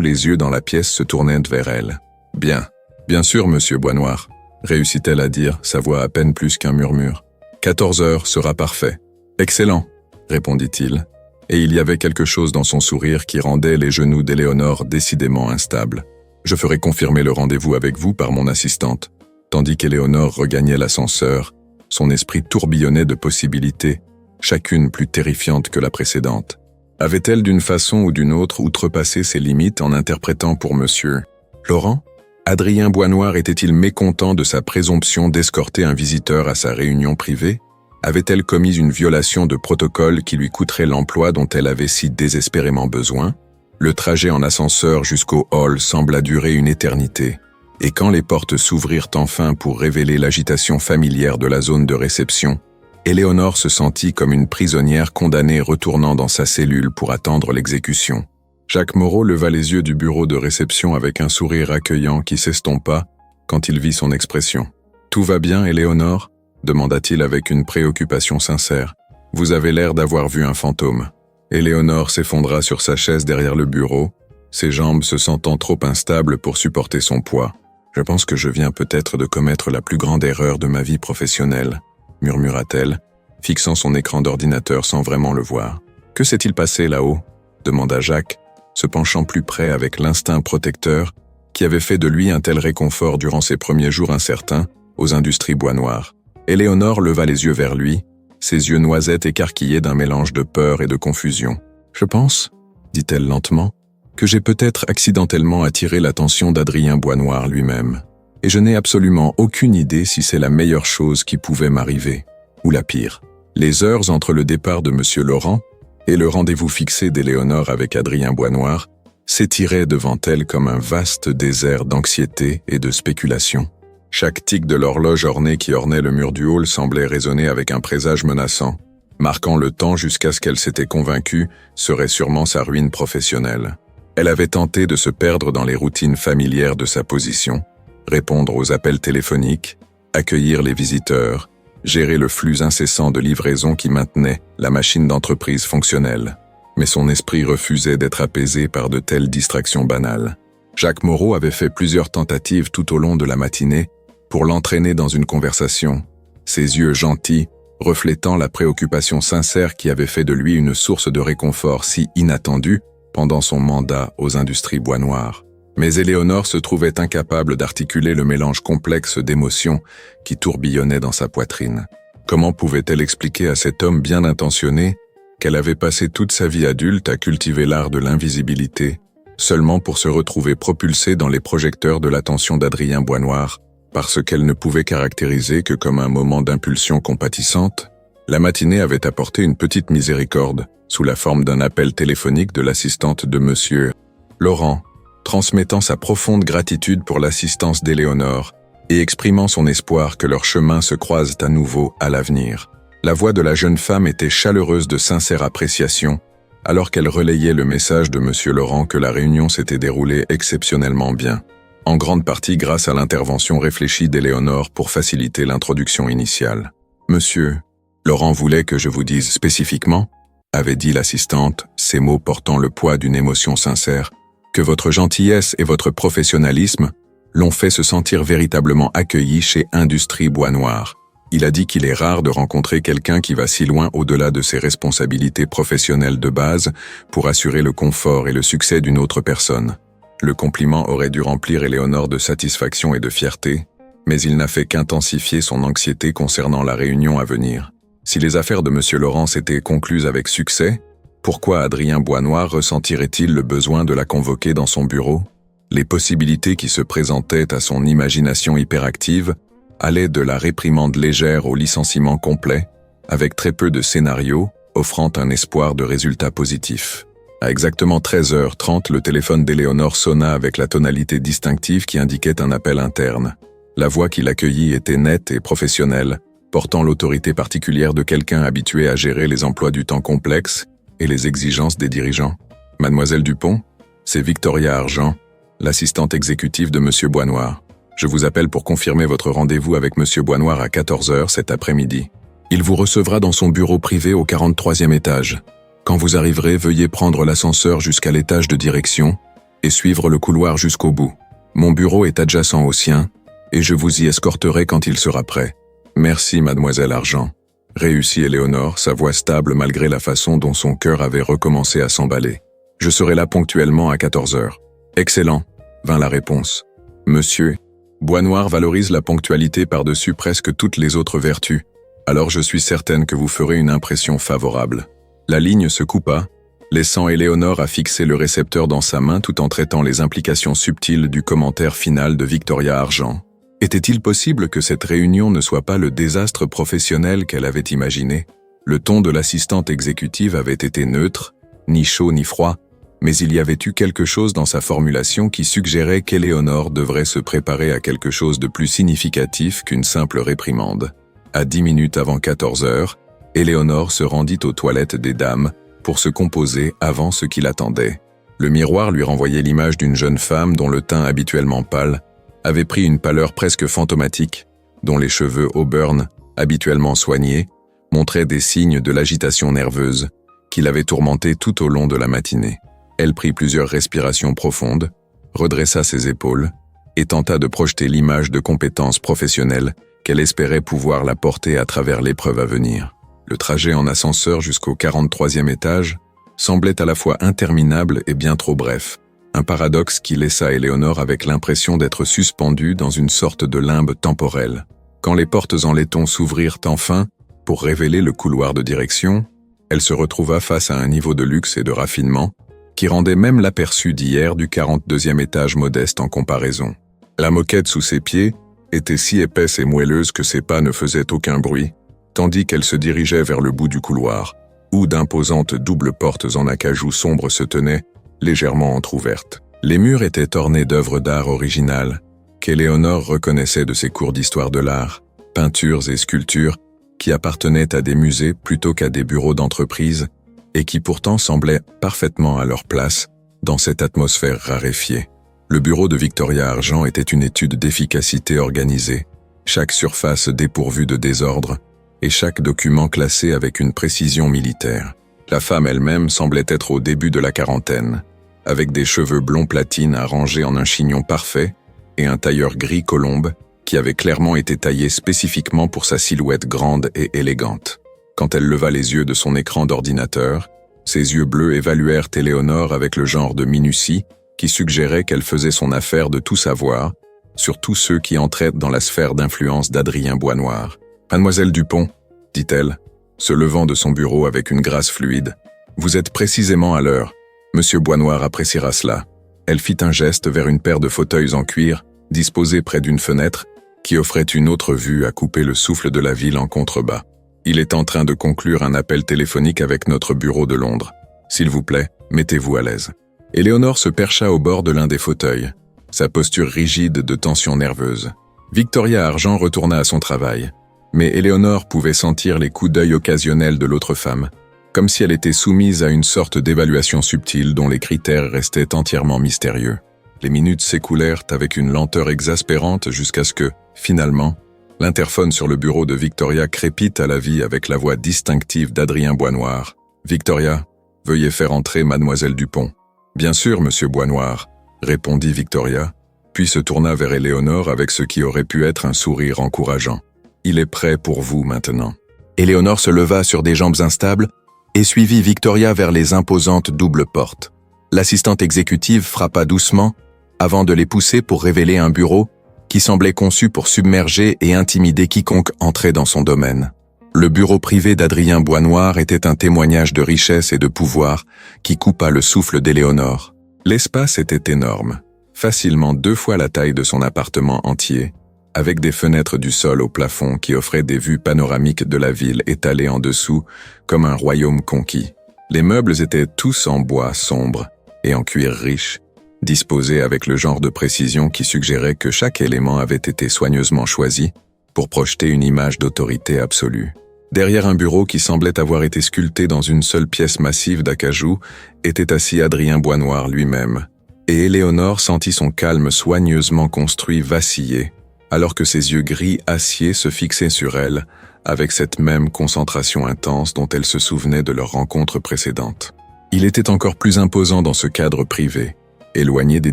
les yeux dans la pièce se tournaient vers elle. « Bien sûr, Monsieur Boisnoir », réussit-elle à dire, sa voix à peine plus qu'un murmure. « 14 heures sera parfait. »« Excellent », répondit-il, et il y avait quelque chose dans son sourire qui rendait les genoux d'Éléonore décidément instables. « Je ferai confirmer le rendez-vous avec vous par mon assistante. » Tandis qu'Éléonore regagnait l'ascenseur, son esprit tourbillonnait de possibilités, chacune plus terrifiante que la précédente. Avait-elle d'une façon ou d'une autre outrepassé ses limites en interprétant pour Monsieur Laurent? Adrien Boisnoir était-il mécontent de sa présomption d'escorter un visiteur à sa réunion privée? Avait-elle commis une violation de protocole qui lui coûterait l'emploi dont elle avait si désespérément besoin? Le trajet en ascenseur jusqu'au hall sembla durer une éternité, et quand les portes s'ouvrirent enfin pour révéler l'agitation familière de la zone de réception, Éléonore se sentit comme une prisonnière condamnée retournant dans sa cellule pour attendre l'exécution. Jacques Moreau leva les yeux du bureau de réception avec un sourire accueillant qui s'estompa quand il vit son expression. « Tout va bien, Éléonore ?» demanda-t-il avec une préoccupation sincère. « Vous avez l'air d'avoir vu un fantôme. » Éléonore s'effondra sur sa chaise derrière le bureau, ses jambes se sentant trop instables pour supporter son poids. « Je pense que je viens peut-être de commettre la plus grande erreur de ma vie professionnelle, » murmura-t-elle, fixant son écran d'ordinateur sans vraiment le voir. « Que s'est-il passé là-haut » demanda Jacques, se penchant plus près avec l'instinct protecteur qui avait fait de lui un tel réconfort durant ses premiers jours incertains aux industries Boisnoir. Éléonore leva les yeux vers lui, ses yeux noisettes écarquillés d'un mélange de peur et de confusion. « Je pense, » dit-elle lentement, « que j'ai peut-être accidentellement attiré l'attention d'Adrien Boisnoir lui-même. Et je n'ai absolument aucune idée si c'est la meilleure chose qui pouvait m'arriver, ou la pire. » Les heures entre le départ de M. Laurent et le rendez-vous fixé d'Éléonore avec Adrien Boisnoir s'étiraient devant elle comme un vaste désert d'anxiété et de spéculation. Chaque tic de l'horloge ornée qui ornait le mur du hall semblait résonner avec un présage menaçant, marquant le temps jusqu'à ce qu'elle s'était convaincue serait sûrement sa ruine professionnelle. Elle avait tenté de se perdre dans les routines familières de sa position, répondre aux appels téléphoniques, accueillir les visiteurs, gérer le flux incessant de livraisons qui maintenait la machine d'entreprise fonctionnelle. Mais son esprit refusait d'être apaisé par de telles distractions banales. Jacques Moreau avait fait plusieurs tentatives tout au long de la matinée pour l'entraîner dans une conversation, ses yeux gentils reflétant la préoccupation sincère qui avait fait de lui une source de réconfort si inattendue pendant son mandat aux industries Boisnoir. Mais Éléonore se trouvait incapable d'articuler le mélange complexe d'émotions qui tourbillonnait dans sa poitrine. Comment pouvait-elle expliquer à cet homme bien intentionné qu'elle avait passé toute sa vie adulte à cultiver l'art de l'invisibilité, seulement pour se retrouver propulsée dans les projecteurs de l'attention d'Adrien Boisnoir, parce qu'elle ne pouvait caractériser que comme un moment d'impulsion compatissante? La matinée avait apporté une petite miséricorde, sous la forme d'un appel téléphonique de l'assistante de M. Laurent, transmettant sa profonde gratitude pour l'assistance d'Éléonore et exprimant son espoir que leurs chemins se croisent à nouveau à l'avenir. La voix de la jeune femme était chaleureuse de sincère appréciation, alors qu'elle relayait le message de M. Laurent que la réunion s'était déroulée exceptionnellement bien, en grande partie grâce à l'intervention réfléchie d'Éléonore pour faciliter l'introduction initiale. « Monsieur, Laurent voulait que je vous dise spécifiquement, » avait dit l'assistante, ces mots portant le poids d'une émotion sincère, que votre gentillesse et votre professionnalisme l'ont fait se sentir véritablement accueilli chez Industrie Boisnoir. Il a dit qu'il est rare de rencontrer quelqu'un qui va si loin au-delà de ses responsabilités professionnelles de base pour assurer le confort et le succès d'une autre personne. Le compliment aurait dû remplir Éléonore de satisfaction et de fierté, mais il n'a fait qu'intensifier son anxiété concernant la réunion à venir. Si les affaires de M. Laurent s'étaient concluses avec succès, pourquoi Adrien Boisnoir ressentirait-il le besoin de la convoquer dans son bureau? Les possibilités qui se présentaient à son imagination hyperactive allaient de la réprimande légère au licenciement complet, avec très peu de scénarios, offrant un espoir de résultats positifs. À exactement 13h30, le téléphone d'Éléonore sonna avec la tonalité distinctive qui indiquait un appel interne. La voix qui l'accueillit était nette et professionnelle, portant l'autorité particulière de quelqu'un habitué à gérer les emplois du temps complexes et les exigences des dirigeants. « Mademoiselle Dupont, c'est Victoria Argent, l'assistante exécutive de M. Boisnoir. Je vous appelle pour confirmer votre rendez-vous avec M. Boisnoir à 14h cet après-midi. Il vous recevra dans son bureau privé au 43e étage. Quand vous arriverez, veuillez prendre l'ascenseur jusqu'à l'étage de direction et suivre le couloir jusqu'au bout. Mon bureau est adjacent au sien et je vous y escorterai quand il sera prêt. Merci, mademoiselle Argent. » Réussit Éléonore, sa voix stable malgré la façon dont son cœur avait recommencé à s'emballer. « Je serai là ponctuellement à 14h. »« Excellent, » vint la réponse. « Monsieur, Boisnoir valorise la ponctualité par-dessus presque toutes les autres vertus, alors je suis certaine que vous ferez une impression favorable. » La ligne se coupa, laissant Éléonore à fixer le récepteur dans sa main tout en traitant les implications subtiles du commentaire final de Victoria Argent. Était-il possible que cette réunion ne soit pas le désastre professionnel qu'elle avait imaginé? Le ton de l'assistante exécutive avait été neutre, ni chaud ni froid, mais il y avait eu quelque chose dans sa formulation qui suggérait qu'Éléonore devrait se préparer à quelque chose de plus significatif qu'une simple réprimande. À 10 minutes avant 14 heures, Éléonore se rendit aux toilettes des dames pour se composer avant ce qui l'attendait. Le miroir lui renvoyait l'image d'une jeune femme dont le teint habituellement pâle avait pris une pâleur presque fantomatique, dont les cheveux auburn, habituellement soignés, montraient des signes de l'agitation nerveuse qui l'avait tourmentée tout au long de la matinée. Elle prit plusieurs respirations profondes, redressa ses épaules et tenta de projeter l'image de compétences professionnelles qu'elle espérait pouvoir la porter à travers l'épreuve à venir. Le trajet en ascenseur jusqu'au 43e étage semblait à la fois interminable et bien trop bref, un paradoxe qui laissa Éléonore avec l'impression d'être suspendue dans une sorte de limbe temporel. Quand les portes en laiton s'ouvrirent enfin pour révéler le couloir de direction, elle se retrouva face à un niveau de luxe et de raffinement qui rendait même l'aperçu d'hier du 42e étage modeste en comparaison. La moquette sous ses pieds était si épaisse et moelleuse que ses pas ne faisaient aucun bruit, tandis qu'elle se dirigeait vers le bout du couloir, où d'imposantes doubles portes en acajou sombre se tenaient, légèrement entr'ouvertes. Les murs étaient ornés d'œuvres d'art originales, qu'Éléonore reconnaissait de ses cours d'histoire de l'art, peintures et sculptures qui appartenaient à des musées plutôt qu'à des bureaux d'entreprise, et qui pourtant semblaient parfaitement à leur place dans cette atmosphère raréfiée. Le bureau de Victoria Argent était une étude d'efficacité organisée, chaque surface dépourvue de désordre, et chaque document classé avec une précision militaire. La femme elle-même semblait être au début de la quarantaine, avec des cheveux blonds platine arrangés en un chignon parfait et un tailleur gris colombe qui avait clairement été taillé spécifiquement pour sa silhouette grande et élégante. Quand elle leva les yeux de son écran d'ordinateur, ses yeux bleus évaluèrent Éléonore avec le genre de minutie qui suggérait qu'elle faisait son affaire de tout savoir, sur tous ceux qui entraient dans la sphère d'influence d'Adrien Boisnoir. « Mademoiselle Dupont, dit-elle, se levant de son bureau avec une grâce fluide, vous êtes précisément à l'heure. Monsieur Boisnoir appréciera cela. » Elle fit un geste vers une paire de fauteuils en cuir, disposés près d'une fenêtre, qui offrait une autre vue à couper le souffle de la ville en contrebas. « Il est en train de conclure un appel téléphonique avec notre bureau de Londres. S'il vous plaît, mettez-vous à l'aise. » Éléonore se percha au bord de l'un des fauteuils, sa posture rigide de tension nerveuse. Victoria Argent retourna à son travail, mais Éléonore pouvait sentir les coups d'œil occasionnels de l'autre femme, comme si elle était soumise à une sorte d'évaluation subtile dont les critères restaient entièrement mystérieux. Les minutes s'écoulèrent avec une lenteur exaspérante jusqu'à ce que, finalement, l'interphone sur le bureau de Victoria crépite à la vie avec la voix distinctive d'Adrien Boisnoir. « Victoria, veuillez faire entrer Mademoiselle Dupont. »« Bien sûr, Monsieur Boisnoir, » répondit Victoria, puis se tourna vers Éléonore avec ce qui aurait pu être un sourire encourageant. « Il est prêt pour vous maintenant. » Éléonore se leva sur des jambes instables et suivit Victoria vers les imposantes doubles portes. L'assistante exécutive frappa doucement avant de les pousser pour révéler un bureau qui semblait conçu pour submerger et intimider quiconque entrait dans son domaine. Le bureau privé d'Adrien Boisnoir était un témoignage de richesse et de pouvoir qui coupa le souffle d'Éléonore. L'espace était énorme, facilement 2 fois la taille de son appartement entier, avec des fenêtres du sol au plafond qui offraient des vues panoramiques de la ville étalée en dessous comme un royaume conquis. Les meubles étaient tous en bois sombre et en cuir riche, disposés avec le genre de précision qui suggérait que chaque élément avait été soigneusement choisi pour projeter une image d'autorité absolue. Derrière un bureau qui semblait avoir été sculpté dans une seule pièce massive d'acajou, était assis Adrien Boisnoir lui-même, et Éléonore sentit son calme soigneusement construit vaciller, alors que ses yeux gris acier se fixaient sur elle, avec cette même concentration intense dont elle se souvenait de leur rencontre précédente. Il était encore plus imposant dans ce cadre privé, éloigné des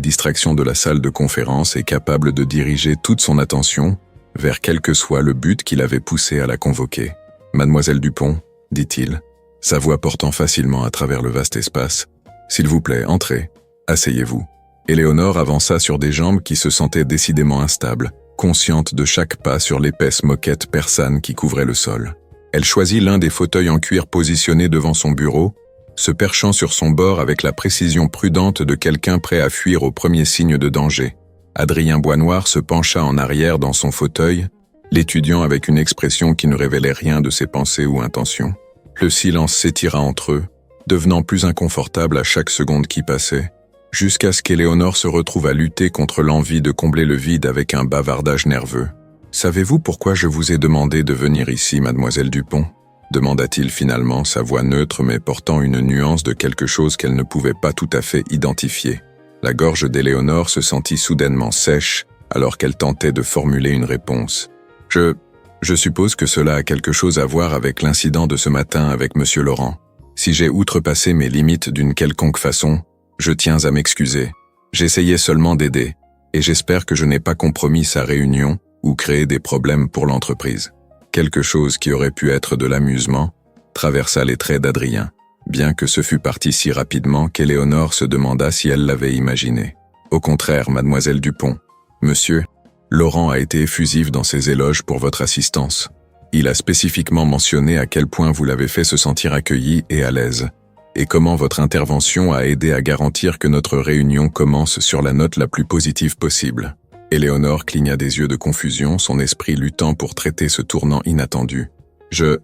distractions de la salle de conférence et capable de diriger toute son attention vers quel que soit le but qui l'avait poussé à la convoquer. « Mademoiselle Dupont, dit-il, sa voix portant facilement à travers le vaste espace, « s'il vous plaît, entrez, asseyez-vous. » Éléonore avança sur des jambes qui se sentaient décidément instables, consciente de chaque pas sur l'épaisse moquette persane qui couvrait le sol. Elle choisit l'un des fauteuils en cuir positionnés devant son bureau, se perchant sur son bord avec la précision prudente de quelqu'un prêt à fuir au premier signe de danger. Adrien Boisnoir se pencha en arrière dans son fauteuil, l'étudiant avec une expression qui ne révélait rien de ses pensées ou intentions. Le silence s'étira entre eux, devenant plus inconfortable à chaque seconde qui passait, jusqu'à ce qu'Éléonore se retrouve à lutter contre l'envie de combler le vide avec un bavardage nerveux. « Savez-vous pourquoi je vous ai demandé de venir ici, mademoiselle Dupont ?» demanda-t-il finalement, sa voix neutre mais portant une nuance de quelque chose qu'elle ne pouvait pas tout à fait identifier. La gorge d'Éléonore se sentit soudainement sèche alors qu'elle tentait de formuler une réponse. « Je suppose que cela a quelque chose à voir avec l'incident de ce matin avec Monsieur Laurent. Si j'ai outrepassé mes limites d'une quelconque façon, je tiens à m'excuser. J'essayais seulement d'aider, et j'espère que je n'ai pas compromis sa réunion ou créé des problèmes pour l'entreprise. » Quelque chose qui aurait pu être de l'amusement traversa les traits d'Adrien, bien que ce fût parti si rapidement qu'Éléonore se demanda si elle l'avait imaginé. « Au contraire, mademoiselle Dupont, monsieur, Laurent a été effusif dans ses éloges pour votre assistance. Il a spécifiquement mentionné à quel point vous l'avez fait se sentir accueilli et à l'aise, et comment votre intervention a aidé à garantir que notre réunion commence sur la note la plus positive possible. » Éléonore cligna des yeux de confusion, son esprit luttant pour traiter ce tournant inattendu. « Je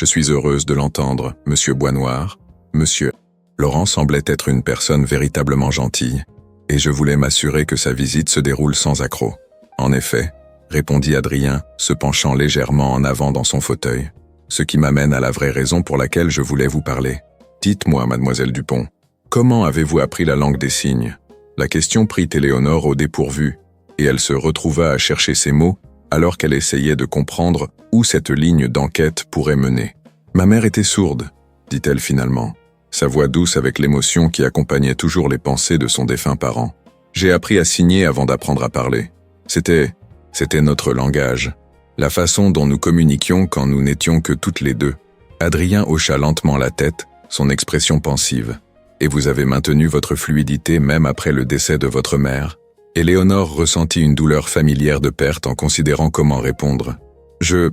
suis heureuse de l'entendre, monsieur Boisnoir, monsieur. » Laurent semblait être une personne véritablement gentille, et je voulais m'assurer que sa visite se déroule sans accroc. « En effet, » répondit Adrien, se penchant légèrement en avant dans son fauteuil, « ce qui m'amène à la vraie raison pour laquelle je voulais vous parler. Dites-moi, mademoiselle Dupont, comment avez-vous appris la langue des signes ?» La question prit Éléonore au dépourvu, et elle se retrouva à chercher ses mots alors qu'elle essayait de comprendre où cette ligne d'enquête pourrait mener. « Ma mère était sourde, » dit-elle finalement, sa voix douce avec l'émotion qui accompagnait toujours les pensées de son défunt parent. « J'ai appris à signer avant d'apprendre à parler. C'était notre langage, la façon dont nous communiquions quand nous n'étions que toutes les deux. » Adrien hocha lentement la tête, son expression pensive. « Et vous avez maintenu votre fluidité même après le décès de votre mère ?» Éléonore ressentit une douleur familière de perte en considérant comment répondre. « Je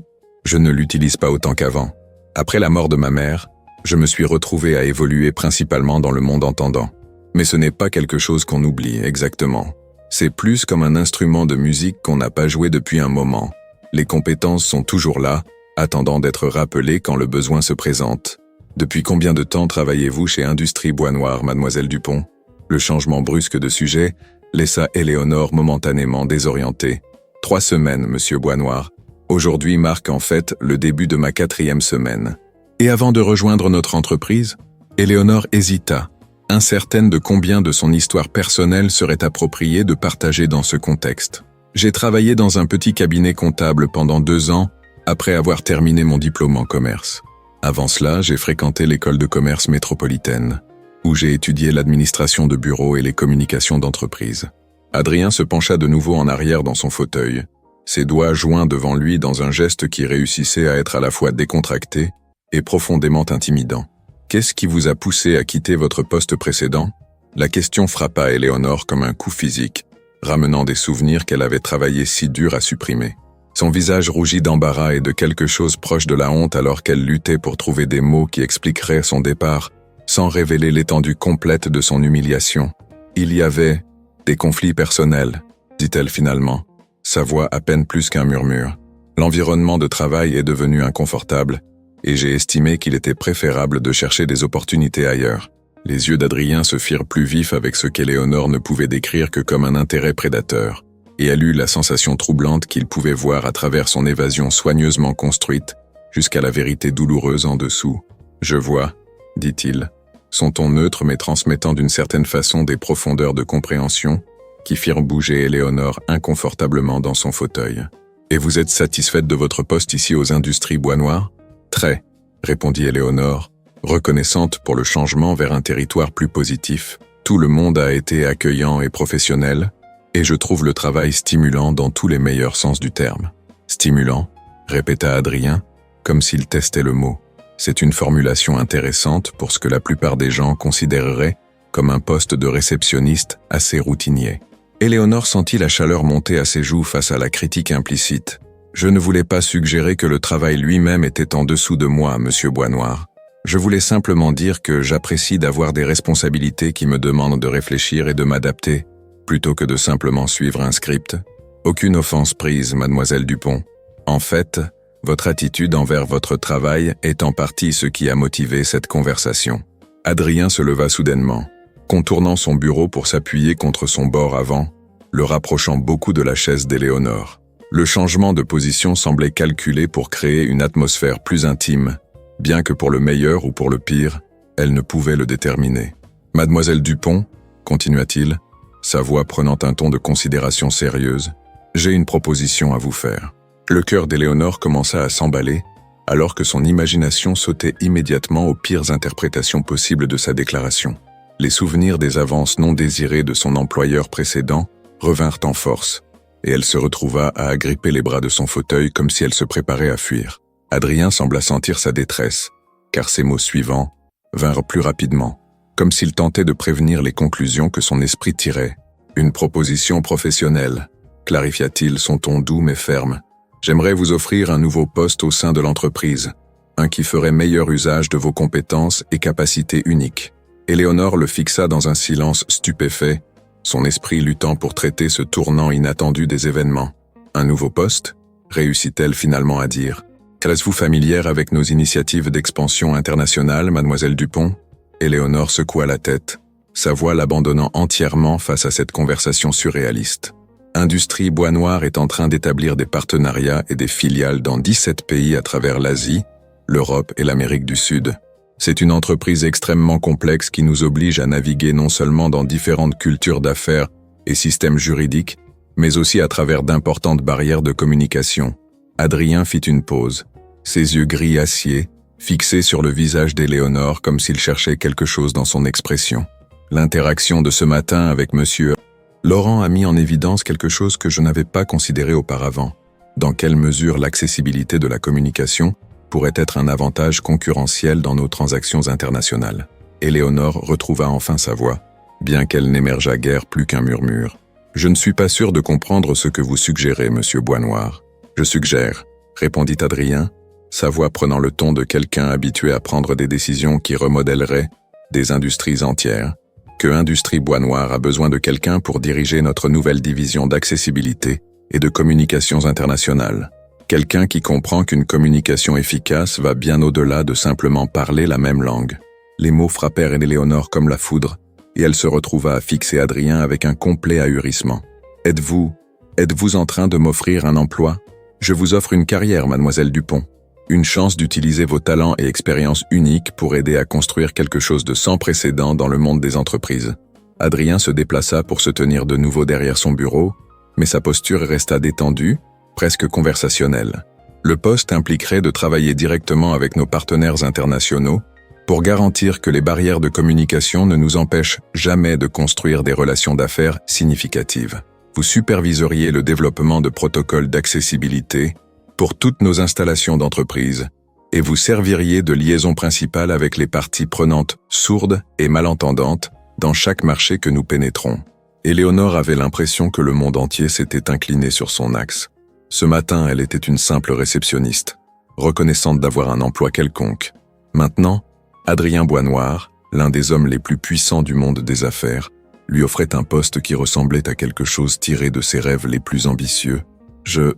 ne l'utilise pas autant qu'avant. Après la mort de ma mère, je me suis retrouvé à évoluer principalement dans le monde entendant. Mais ce n'est pas quelque chose qu'on oublie, exactement. C'est plus comme un instrument de musique qu'on n'a pas joué depuis un moment. Les compétences sont toujours là, attendant d'être rappelées quand le besoin se présente. Depuis combien de temps travaillez-vous chez Industrie Boisnoir, mademoiselle Dupont ?» Le changement brusque de sujet laissa Éléonore momentanément désorientée. « 3 semaines, monsieur Boisnoir. Aujourd'hui marque en fait le début de ma 4e semaine. » Et avant de rejoindre notre entreprise, Éléonore hésita, incertaine de combien de son histoire personnelle serait appropriée de partager dans ce contexte. « J'ai travaillé dans un petit cabinet comptable pendant 2 ans après avoir terminé mon diplôme en commerce. Avant cela, j'ai fréquenté l'école de commerce métropolitaine, où j'ai étudié l'administration de bureau et les communications d'entreprise. » Adrien se pencha de nouveau en arrière dans son fauteuil, ses doigts joints devant lui dans un geste qui réussissait à être à la fois décontracté et profondément intimidant. « Qu'est-ce qui vous a poussé à quitter votre poste précédent ?» La question frappa Éléonore comme un coup physique, ramenant des souvenirs qu'elle avait travaillé si dur à supprimer. Son visage rougit d'embarras et de quelque chose proche de la honte alors qu'elle luttait pour trouver des mots qui expliqueraient son départ, sans révéler l'étendue complète de son humiliation. « Il y avait des conflits personnels, » dit-elle finalement, sa voix à peine plus qu'un murmure. « L'environnement de travail est devenu inconfortable, et j'ai estimé qu'il était préférable de chercher des opportunités ailleurs. » Les yeux d'Adrien se firent plus vifs avec ce qu'Éléonore ne pouvait décrire que comme un intérêt prédateur, et elle eut la sensation troublante qu'il pouvait voir à travers son évasion soigneusement construite, jusqu'à la vérité douloureuse en dessous. « Je vois, » dit-il, son ton neutre mais transmettant d'une certaine façon des profondeurs de compréhension qui firent bouger Éléonore inconfortablement dans son fauteuil. « Et vous êtes satisfaite de votre poste ici aux Industries Boisnoir ?»« Très, » répondit Éléonore, reconnaissante pour le changement vers un territoire plus positif. « Tout le monde a été accueillant et professionnel, et je trouve le travail stimulant dans tous les meilleurs sens du terme. »« Stimulant ?» répéta Adrien, comme s'il testait le mot. C'est une formulation intéressante pour ce que la plupart des gens considéreraient comme un poste de réceptionniste assez routinier. Éléonore sentit la chaleur monter à ses joues face à la critique implicite. « Je ne voulais pas suggérer que le travail lui-même était en dessous de moi, monsieur Boisnoir. Je voulais simplement dire que j'apprécie d'avoir des responsabilités qui me demandent de réfléchir et de m'adapter, plutôt que de simplement suivre un script. Aucune offense prise, mademoiselle Dupont. En fait, votre attitude envers votre travail est en partie ce qui a motivé cette conversation. Adrien se leva soudainement, contournant son bureau pour s'appuyer contre son bord avant, le rapprochant beaucoup de la chaise d'Éléonore. Le changement de position semblait calculé pour créer une atmosphère plus intime, bien que pour le meilleur ou pour le pire, elle ne pouvait le déterminer. « Mademoiselle Dupont, continua-t-il, sa voix prenant un ton de considération sérieuse, j'ai une proposition à vous faire. » Le cœur d'Éléonore commença à s'emballer, alors que son imagination sautait immédiatement aux pires interprétations possibles de sa déclaration. Les souvenirs des avances non désirées de son employeur précédent revinrent en force, et elle se retrouva à agripper les bras de son fauteuil comme si elle se préparait à fuir. Adrien sembla sentir sa détresse, car ses mots suivants vinrent plus rapidement, comme s'il tentait de prévenir les conclusions que son esprit tirait. « Une proposition professionnelle », clarifia-t-il son ton doux mais ferme. « J'aimerais vous offrir un nouveau poste au sein de l'entreprise, un qui ferait meilleur usage de vos compétences et capacités uniques. » Éléonore le fixa dans un silence stupéfait, son esprit luttant pour traiter ce tournant inattendu des événements. « Un nouveau poste ?» réussit-elle finalement à dire. « Êtes-vous familière avec nos initiatives d'expansion internationale, mademoiselle Dupont ?» Éléonore secoua la tête, sa voix l'abandonnant entièrement face à cette conversation surréaliste. Industrie Bois Noir est en train d'établir des partenariats et des filiales dans 17 pays à travers l'Asie, l'Europe et l'Amérique du Sud. C'est une entreprise extrêmement complexe qui nous oblige à naviguer non seulement dans différentes cultures d'affaires et systèmes juridiques, mais aussi à travers d'importantes barrières de communication. Adrien fit une pause, ses yeux gris acier, fixés sur le visage d'Éléonore comme s'il cherchait quelque chose dans son expression. L'interaction de ce matin avec Monsieur Laurent a mis en évidence quelque chose que je n'avais pas considéré auparavant. Dans quelle mesure l'accessibilité de la communication pourrait être un avantage concurrentiel dans nos transactions internationales. Éléonore retrouva enfin sa voix, bien qu'elle n'émergeât guère plus qu'un murmure. « Je ne suis pas sûr de comprendre ce que vous suggérez, monsieur Bois Noir. »« Je suggère, » répondit Adrien, sa voix prenant le ton de quelqu'un habitué à prendre des décisions qui remodèleraient des industries entières, que Industrie Bois Noir a besoin de quelqu'un pour diriger notre nouvelle division d'accessibilité et de communications internationales. Quelqu'un qui comprend qu'une communication efficace va bien au-delà de simplement parler la même langue. Les mots frappèrent Éléonore comme la foudre, et elle se retrouva à fixer Adrien avec un complet ahurissement. « Êtes-vous en train de m'offrir un emploi? Je vous offre une carrière, mademoiselle Dupont. Une chance d'utiliser vos talents et expériences uniques pour aider à construire quelque chose de sans précédent dans le monde des entreprises. » Adrien se déplaça pour se tenir de nouveau derrière son bureau, mais sa posture resta détendue, presque conversationnelle. Le poste impliquerait de travailler directement avec nos partenaires internationaux pour garantir que les barrières de communication ne nous empêchent jamais de construire des relations d'affaires significatives. Vous superviseriez le développement de protocoles d'accessibilité pour toutes nos installations d'entreprise, et vous serviriez de liaison principale avec les parties prenantes sourdes et malentendantes dans chaque marché que nous pénétrons. Éléonore avait l'impression que le monde entier s'était incliné sur son axe. Ce matin, elle était une simple réceptionniste, reconnaissante d'avoir un emploi quelconque. Maintenant, Adrien Bois Noir, l'un des hommes les plus puissants du monde des affaires, lui offrait un poste qui ressemblait à quelque chose tiré de ses rêves les plus ambitieux. Je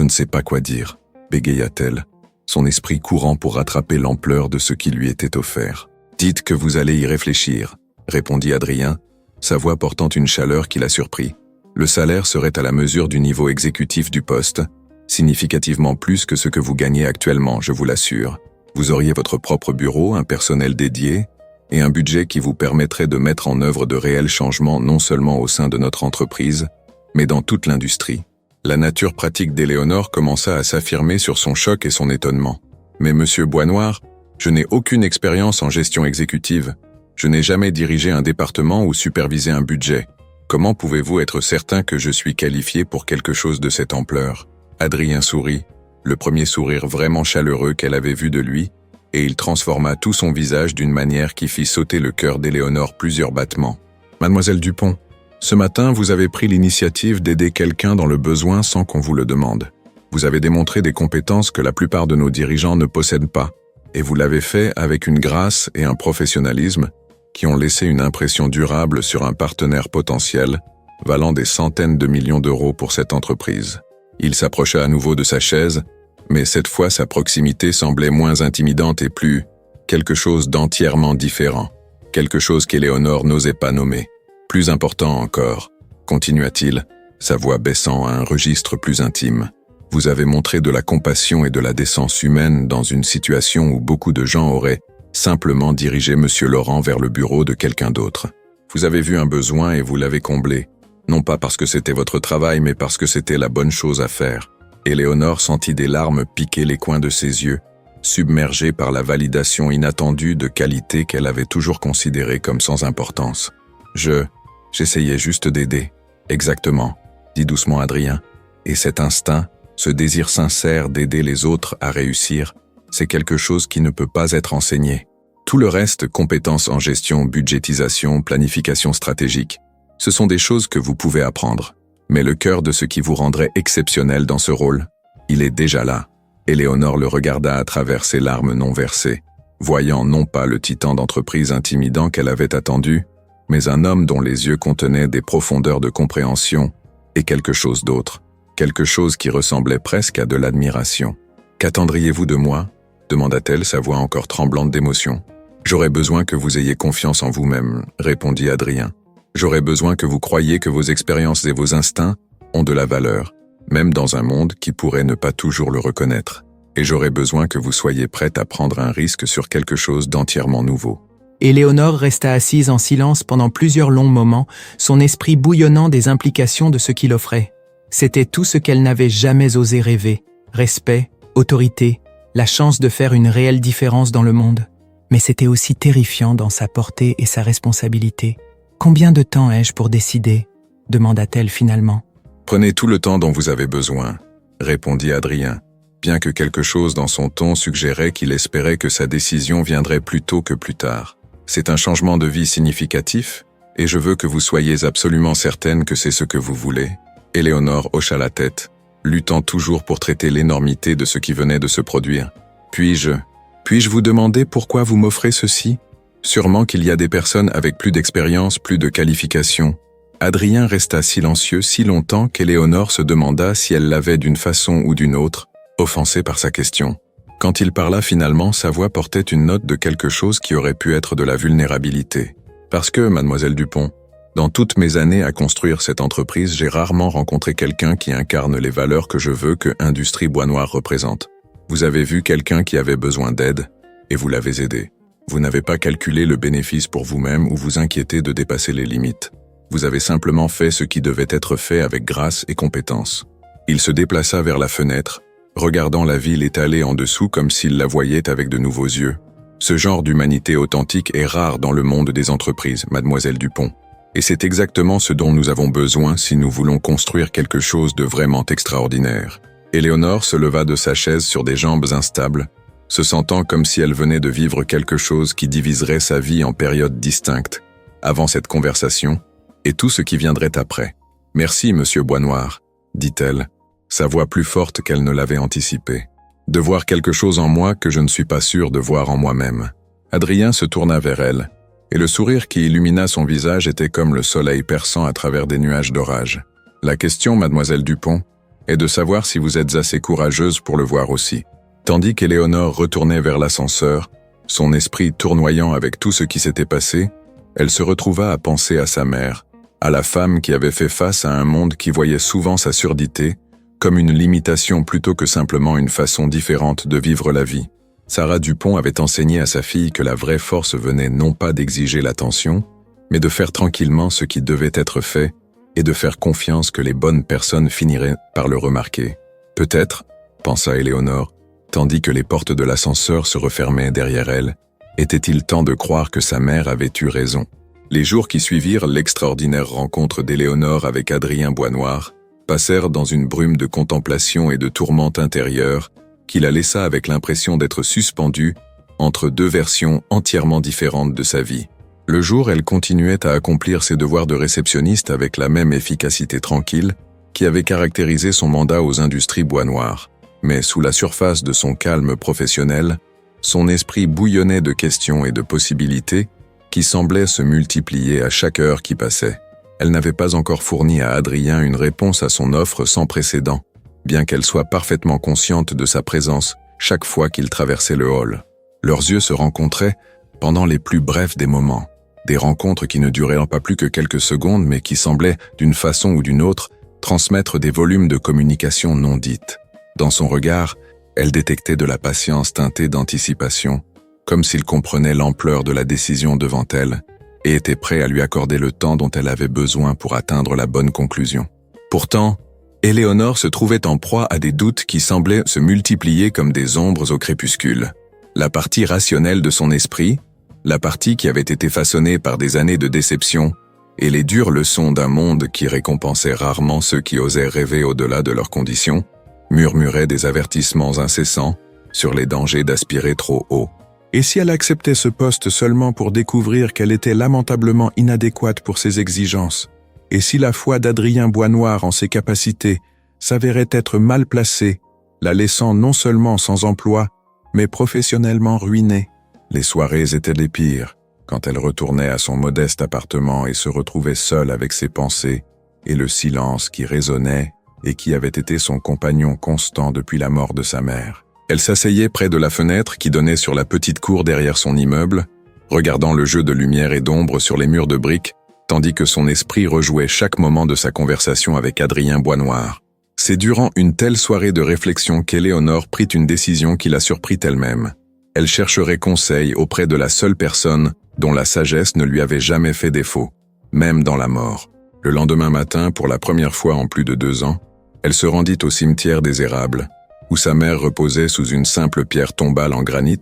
ne sais pas quoi dire, bégaya-t-elle, son esprit courant pour rattraper l'ampleur de ce qui lui était offert. « Dites que vous allez y réfléchir », répondit Adrien, sa voix portant une chaleur qui la surprit. Le salaire serait à la mesure du niveau exécutif du poste, significativement plus que ce que vous gagnez actuellement, je vous l'assure. Vous auriez votre propre bureau, un personnel dédié, et un budget qui vous permettrait de mettre en œuvre de réels changements non seulement au sein de notre entreprise, mais dans toute l'industrie. La nature pratique d'Éléonore commença à s'affirmer sur son choc et son étonnement. « Mais monsieur Bois Noir, je n'ai aucune expérience en gestion exécutive. Je n'ai jamais dirigé un département ou supervisé un budget. Comment pouvez-vous être certain que je suis qualifié pour quelque chose de cette ampleur ?» Adrien sourit, le premier sourire vraiment chaleureux qu'elle avait vu de lui, et il transforma tout son visage d'une manière qui fit sauter le cœur d'Éléonore plusieurs battements. « Mademoiselle Dupont, ce matin, vous avez pris l'initiative d'aider quelqu'un dans le besoin sans qu'on vous le demande. Vous avez démontré des compétences que la plupart de nos dirigeants ne possèdent pas. Et vous l'avez fait avec une grâce et un professionnalisme qui ont laissé une impression durable sur un partenaire potentiel valant des centaines de millions d'euros pour cette entreprise. Il s'approcha à nouveau de sa chaise, mais cette fois sa proximité semblait moins intimidante et plus quelque chose d'entièrement différent, quelque chose qu'Éléonore n'osait pas nommer. Plus important encore, continua-t-il, sa voix baissant à un registre plus intime. Vous avez montré de la compassion et de la décence humaine dans une situation où beaucoup de gens auraient simplement dirigé Monsieur Laurent vers le bureau de quelqu'un d'autre. Vous avez vu un besoin et vous l'avez comblé, non pas parce que c'était votre travail, mais parce que c'était la bonne chose à faire. Éléonore sentit des larmes piquer les coins de ses yeux, submergée par la validation inattendue de qualités qu'elle avait toujours considérées comme sans importance. J'essayais juste d'aider. Exactement, dit doucement Adrien. Et cet instinct, ce désir sincère d'aider les autres à réussir, c'est quelque chose qui ne peut pas être enseigné. Tout le reste, compétences en gestion, budgétisation, planification stratégique, ce sont des choses que vous pouvez apprendre. Mais le cœur de ce qui vous rendrait exceptionnel dans ce rôle, il est déjà là. Éléonore le regarda à travers ses larmes non versées, voyant non pas le titan d'entreprise intimidant qu'elle avait attendu, mais un homme dont les yeux contenaient des profondeurs de compréhension et quelque chose d'autre, quelque chose qui ressemblait presque à de l'admiration. « Qu'attendriez-vous de moi ?» demanda-t-elle, sa voix encore tremblante d'émotion. « J'aurais besoin que vous ayez confiance en vous-même, » répondit Adrien. « J'aurais besoin que vous croyiez que vos expériences et vos instincts ont de la valeur, même dans un monde qui pourrait ne pas toujours le reconnaître. Et j'aurais besoin que vous soyez prête à prendre un risque sur quelque chose d'entièrement nouveau. » Éléonore resta assise en silence pendant plusieurs longs moments, son esprit bouillonnant des implications de ce qu'il offrait. C'était tout ce qu'elle n'avait jamais osé rêver. Respect, autorité, la chance de faire une réelle différence dans le monde. Mais c'était aussi terrifiant dans sa portée et sa responsabilité. « Combien de temps ai-je pour décider ?» demanda-t-elle finalement. « Prenez tout le temps dont vous avez besoin, » répondit Adrien, bien que quelque chose dans son ton suggérait qu'il espérait que sa décision viendrait plus tôt que plus tard. « C'est un changement de vie significatif, et je veux que vous soyez absolument certaine que c'est ce que vous voulez. » Éléonore hocha la tête, luttant toujours pour traiter l'énormité de ce qui venait de se produire. « Puis-je vous demander pourquoi vous m'offrez ceci ? Sûrement qu'il y a des personnes avec plus d'expérience, plus de qualifications. » Adrien resta silencieux si longtemps qu'Éléonore se demanda si elle l'avait d'une façon ou d'une autre, offensée par sa question. Quand il parla finalement, sa voix portait une note de quelque chose qui aurait pu être de la vulnérabilité. « Parce que, mademoiselle Dupont, dans toutes mes années à construire cette entreprise, j'ai rarement rencontré quelqu'un qui incarne les valeurs que je veux que Industrie Bois Noir représente. Vous avez vu quelqu'un qui avait besoin d'aide, et vous l'avez aidé. Vous n'avez pas calculé le bénéfice pour vous-même ou vous inquiété de dépasser les limites. Vous avez simplement fait ce qui devait être fait avec grâce et compétence. » Il se déplaça vers la fenêtre, regardant la ville étalée en dessous comme s'il la voyait avec de nouveaux yeux. Ce genre d'humanité authentique est rare dans le monde des entreprises, mademoiselle Dupont. Et c'est exactement ce dont nous avons besoin si nous voulons construire quelque chose de vraiment extraordinaire. Éléonore se leva de sa chaise sur des jambes instables, se sentant comme si elle venait de vivre quelque chose qui diviserait sa vie en périodes distinctes, avant cette conversation, et tout ce qui viendrait après. « Merci, monsieur Bois Noir, » dit-elle, sa voix plus forte qu'elle ne l'avait anticipé. « De voir quelque chose en moi que je ne suis pas sûr de voir en moi-même. » Adrien se tourna vers elle, et le sourire qui illumina son visage était comme le soleil perçant à travers des nuages d'orage. « La question, mademoiselle Dupont, est de savoir si vous êtes assez courageuse pour le voir aussi. » Tandis qu'Éléonore retournait vers l'ascenseur, son esprit tournoyant avec tout ce qui s'était passé, elle se retrouva à penser à sa mère, à la femme qui avait fait face à un monde qui voyait souvent sa surdité comme une limitation plutôt que simplement une façon différente de vivre la vie. Sarah Dupont avait enseigné à sa fille que la vraie force venait non pas d'exiger l'attention, mais de faire tranquillement ce qui devait être fait et de faire confiance que les bonnes personnes finiraient par le remarquer. Peut-être, pensa Éléonore, tandis que les portes de l'ascenseur se refermaient derrière elle, était-il temps de croire que sa mère avait eu raison. Les jours qui suivirent l'extraordinaire rencontre d'Éléonore avec Adrien Bois Noir passèrent dans une brume de contemplation et de tourmente intérieure qui la laissa avec l'impression d'être suspendue entre deux versions entièrement différentes de sa vie. Le jour, elle continuait à accomplir ses devoirs de réceptionniste avec la même efficacité tranquille qui avait caractérisé son mandat aux Industries Bois Noir. Mais sous la surface de son calme professionnel, Son esprit bouillonnait de questions et de possibilités qui semblaient se multiplier à chaque heure qui passait. Elle n'avait pas encore fourni à Adrien une réponse à son offre sans précédent, bien qu'elle soit parfaitement consciente de sa présence chaque fois qu'il traversait le hall. Leurs yeux se rencontraient pendant les plus brefs des moments, des rencontres qui ne duraient pas plus que quelques secondes mais qui semblaient, d'une façon ou d'une autre, transmettre des volumes de communication non dites. Dans son regard, elle détectait de la patience teintée d'anticipation, comme s'il comprenait l'ampleur de la décision devant elle et était prêt à lui accorder le temps dont elle avait besoin pour atteindre la bonne conclusion. Pourtant, Éléonore se trouvait en proie à des doutes qui semblaient se multiplier comme des ombres au crépuscule. La partie rationnelle de son esprit, la partie qui avait été façonnée par des années de déception et les dures leçons d'un monde qui récompensait rarement ceux qui osaient rêver au-delà de leurs conditions, murmurait des avertissements incessants sur les dangers d'aspirer trop haut. Et si elle acceptait ce poste seulement pour découvrir qu'elle était lamentablement inadéquate pour ses exigences? Et si la foi d'Adrien Boisnoir en ses capacités s'avérait être mal placée, la laissant non seulement sans emploi, mais professionnellement ruinée? Les soirées étaient les pires, quand elle retournait à son modeste appartement et se retrouvait seule avec ses pensées et le silence qui résonnait et qui avait été son compagnon constant depuis la mort de sa mère. Elle s'asseyait près de la fenêtre qui donnait sur la petite cour derrière son immeuble, regardant le jeu de lumière et d'ombre sur les murs de briques, tandis que son esprit rejouait chaque moment de sa conversation avec Adrien Boisnoir. C'est durant une telle soirée de réflexion qu'Éléonore prit une décision qui la surprit elle-même. Elle chercherait conseil auprès de la seule personne dont la sagesse ne lui avait jamais fait défaut, même dans la mort. Le lendemain matin, pour la première fois en plus de 2 ans, elle se rendit au cimetière des Érables, où sa mère reposait sous une simple pierre tombale en granit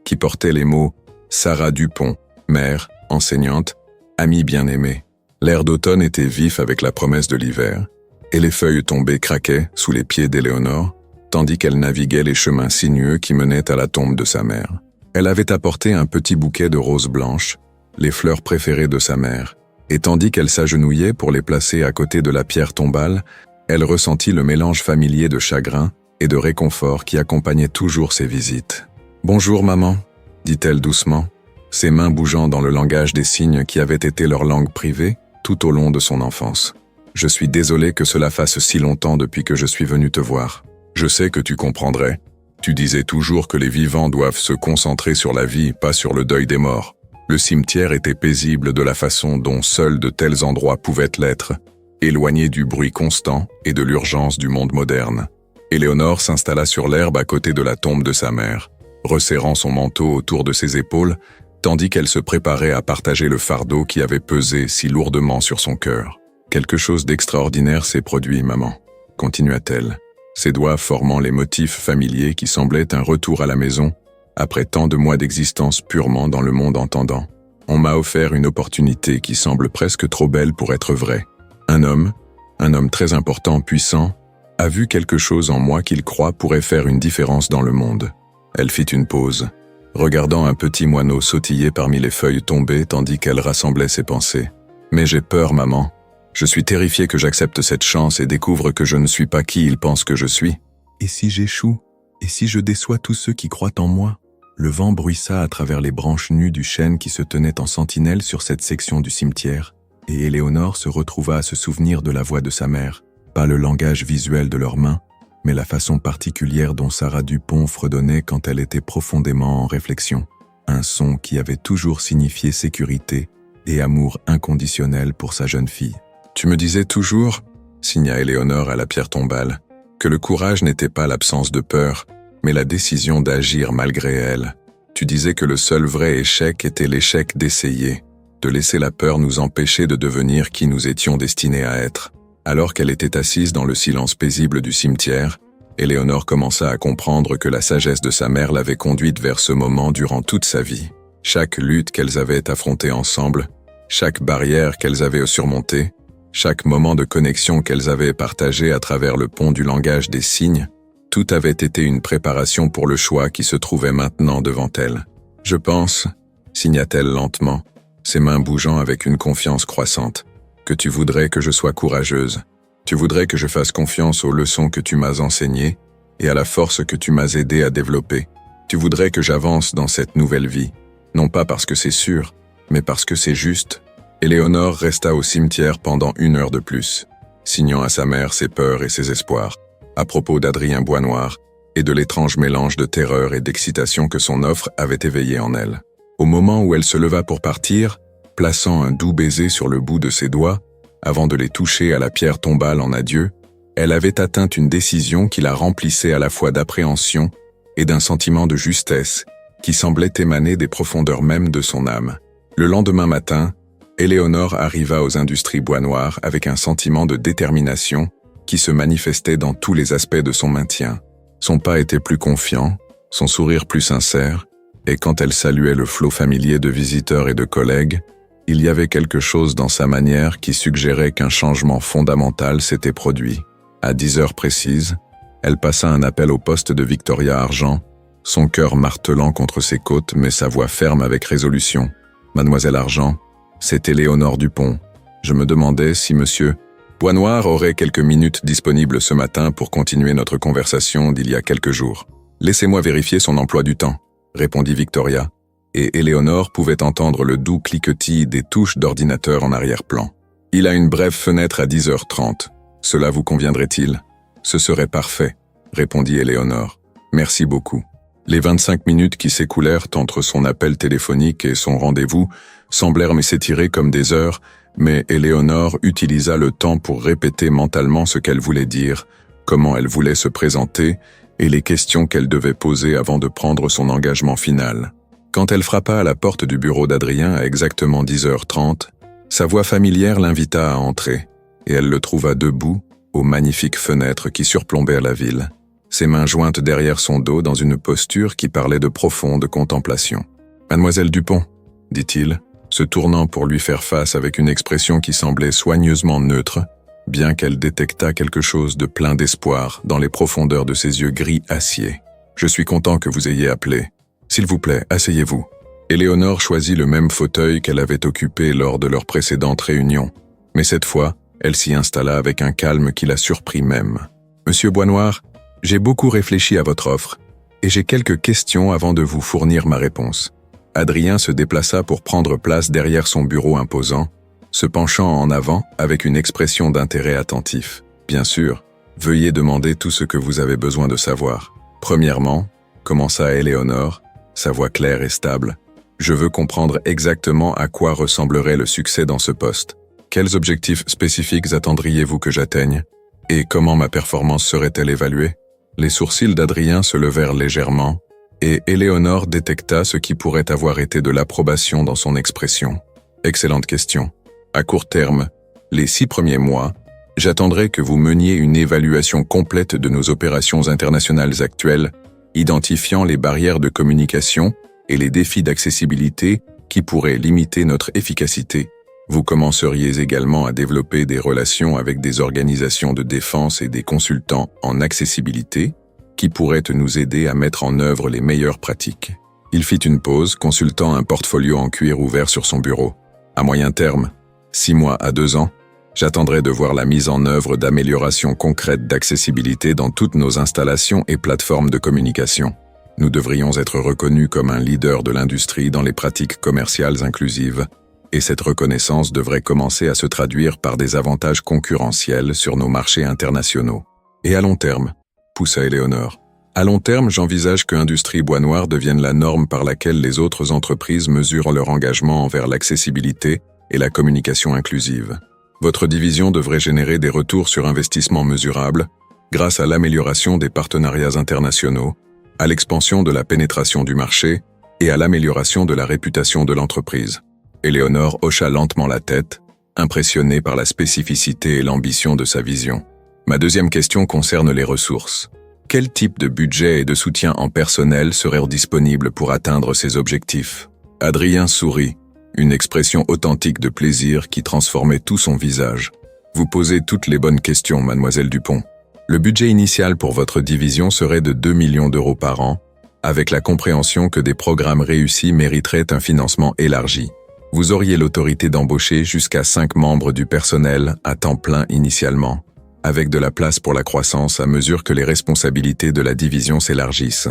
qui portait les mots « Sarah Dupont, mère, enseignante, amie bien-aimée ». L'air d'automne était vif avec la promesse de l'hiver, et les feuilles tombées craquaient sous les pieds d'Éléonore, tandis qu'elle naviguait les chemins sinueux qui menaient à la tombe de sa mère. Elle avait apporté un petit bouquet de roses blanches, les fleurs préférées de sa mère, et tandis qu'elle s'agenouillait pour les placer à côté de la pierre tombale, elle ressentit le mélange familier de chagrin et de réconfort qui accompagnait toujours ses visites. « Bonjour maman », dit-elle doucement, ses mains bougeant dans le langage des signes qui avait été leur langue privée tout au long de son enfance. « Je suis désolé que cela fasse si longtemps depuis que je suis venu te voir. Je sais que tu comprendrais. Tu disais toujours que les vivants doivent se concentrer sur la vie, pas sur le deuil des morts. Le cimetière était paisible de la façon dont seuls de tels endroits pouvaient l'être, éloignés du bruit constant et de l'urgence du monde moderne. » Éléonore s'installa sur l'herbe à côté de la tombe de sa mère, resserrant son manteau autour de ses épaules, tandis qu'elle se préparait à partager le fardeau qui avait pesé si lourdement sur son cœur. « Quelque chose d'extraordinaire s'est produit, maman, » continua-t-elle, ses doigts formant les motifs familiers qui semblaient un retour à la maison, après tant de mois d'existence purement dans le monde entendant. On m'a offert une opportunité qui semble presque trop belle pour être vraie. Un homme très important, puissant, a vu quelque chose en moi qu'il croit pourrait faire une différence dans le monde. Elle fit une pause, regardant un petit moineau sautiller parmi les feuilles tombées tandis qu'elle rassemblait ses pensées. « Mais j'ai peur, maman. Je suis terrifiée que j'accepte cette chance et découvre que je ne suis pas qui il pense que je suis. Et si j'échoue? Et si je déçois tous ceux qui croient en moi ?» Le vent bruissa à travers les branches nues du chêne qui se tenait en sentinelle sur cette section du cimetière, et Éléonore se retrouva à se souvenir de la voix de sa mère. Pas le langage visuel de leurs mains, mais la façon particulière dont Sarah Dupont fredonnait quand elle était profondément en réflexion. Un son qui avait toujours signifié sécurité et amour inconditionnel pour sa jeune fille. « Tu me disais toujours, » signa Éléonore à la pierre tombale, « que le courage n'était pas l'absence de peur, mais la décision d'agir malgré elle. Tu disais que le seul vrai échec était l'échec d'essayer, de laisser la peur nous empêcher de devenir qui nous étions destinés à être. » Alors qu'elle était assise dans le silence paisible du cimetière, Éléonore commença à comprendre que la sagesse de sa mère l'avait conduite vers ce moment durant toute sa vie. Chaque lutte qu'elles avaient affrontée ensemble, chaque barrière qu'elles avaient surmontée, chaque moment de connexion qu'elles avaient partagé à travers le pont du langage des signes, tout avait été une préparation pour le choix qui se trouvait maintenant devant elle. « Je pense, » signa-t-elle lentement, ses mains bougeant avec une confiance croissante, que tu voudrais que je sois courageuse. Tu voudrais que je fasse confiance aux leçons que tu m'as enseignées et à la force que tu m'as aidé à développer. Tu voudrais que j'avance dans cette nouvelle vie, non pas parce que c'est sûr, mais parce que c'est juste. Éléonore resta au cimetière pendant 1 heure de plus, signant à sa mère ses peurs et ses espoirs, à propos d'Adrien Boisnoir et de l'étrange mélange de terreur et d'excitation que son offre avait éveillé en elle. Au moment où elle se leva pour partir, plaçant un doux baiser sur le bout de ses doigts, avant de les toucher à la pierre tombale en adieu, elle avait atteint une décision qui la remplissait à la fois d'appréhension et d'un sentiment de justesse qui semblait émaner des profondeurs mêmes de son âme. Le lendemain matin, Éléonore arriva aux Industries Boisnoir avec un sentiment de détermination qui se manifestait dans tous les aspects de son maintien. Son pas était plus confiant, son sourire plus sincère, et quand elle saluait le flot familier de visiteurs et de collègues, il y avait quelque chose dans sa manière qui suggérait qu'un changement fondamental s'était produit. À 10 heures précises, elle passa un appel au poste de Victoria Argent, son cœur martelant contre ses côtes mais sa voix ferme avec résolution. « Mademoiselle Argent, c'est Éléonore Dupont. Je me demandais si monsieur Boisnoir aurait quelques minutes disponibles ce matin pour continuer notre conversation d'il y a quelques jours. Laissez-moi vérifier son emploi du temps, répondit Victoria, et Éléonore pouvait entendre le doux cliquetis des touches d'ordinateur en arrière-plan. Il a une brève fenêtre à 10h30. Cela vous conviendrait-il? Ce serait parfait, répondit Éléonore. Merci beaucoup. Les 25 minutes qui s'écoulèrent entre son appel téléphonique et son rendez-vous semblèrent s'étirer comme des heures, mais Éléonore utilisa le temps pour répéter mentalement ce qu'elle voulait dire, comment elle voulait se présenter et les questions qu'elle devait poser avant de prendre son engagement final. Quand elle frappa à la porte du bureau d'Adrien à exactement 10h30, sa voix familière l'invita à entrer, et elle le trouva debout, aux magnifiques fenêtres qui surplombaient la ville, ses mains jointes derrière son dos dans une posture qui parlait de profonde contemplation. « Mademoiselle Dupont », dit-il, se tournant pour lui faire face avec une expression qui semblait soigneusement neutre, bien qu'elle détectât quelque chose de plein d'espoir dans les profondeurs de ses yeux gris acier. « Je suis content que vous ayez appelé. S'il vous plaît, asseyez-vous. » Éléonore choisit le même fauteuil qu'elle avait occupé lors de leur précédente réunion, mais cette fois, elle s'y installa avec un calme qui la surprit même. « Monsieur Boisnoir, j'ai beaucoup réfléchi à votre offre, et j'ai quelques questions avant de vous fournir ma réponse. » Adrien se déplaça pour prendre place derrière son bureau imposant, se penchant en avant avec une expression d'intérêt attentif. « Bien sûr, veuillez demander tout ce que vous avez besoin de savoir. Premièrement, commença Éléonore, sa voix claire et stable, je veux comprendre exactement à quoi ressemblerait le succès dans ce poste. Quels objectifs spécifiques attendriez-vous que j'atteigne? Et comment ma performance serait-elle évaluée? » Les sourcils d'Adrien se levèrent légèrement, et Éléonore détecta ce qui pourrait avoir été de l'approbation dans son expression. « Excellente question. À court terme, les 6 premiers mois, j'attendrai que vous meniez une évaluation complète de nos opérations internationales actuelles, identifiant les barrières de communication et les défis d'accessibilité qui pourraient limiter notre efficacité. Vous commenceriez également à développer des relations avec des organisations de défense et des consultants en accessibilité qui pourraient nous aider à mettre en œuvre les meilleures pratiques. » Il fit une pause, consultant un portfolio en cuir ouvert sur son bureau. « À moyen terme, 6 mois à 2 ans, j'attendrai de voir la mise en œuvre d'améliorations concrètes d'accessibilité dans toutes nos installations et plateformes de communication. Nous devrions être reconnus comme un leader de l'industrie dans les pratiques commerciales inclusives, et cette reconnaissance devrait commencer à se traduire par des avantages concurrentiels sur nos marchés internationaux. Et à long terme, poussa Éléonore. À long terme, j'envisage que Industries Boisnoir devienne la norme par laquelle les autres entreprises mesurent leur engagement envers l'accessibilité et la communication inclusive. Votre division devrait générer des retours sur investissement mesurables grâce à l'amélioration des partenariats internationaux, à l'expansion de la pénétration du marché et à l'amélioration de la réputation de l'entreprise. Éléonore hocha lentement la tête, impressionnée par la spécificité et l'ambition de sa vision. Ma deuxième question concerne les ressources. Quel type de budget et de soutien en personnel seraient disponibles pour atteindre ces objectifs? Adrien sourit, une expression authentique de plaisir qui transformait tout son visage. Vous posez toutes les bonnes questions, mademoiselle Dupont. Le budget initial pour votre division serait de 2 millions d'euros par an, avec la compréhension que des programmes réussis mériteraient un financement élargi. Vous auriez l'autorité d'embaucher jusqu'à 5 membres du personnel à temps plein initialement, avec de la place pour la croissance à mesure que les responsabilités de la division s'élargissent.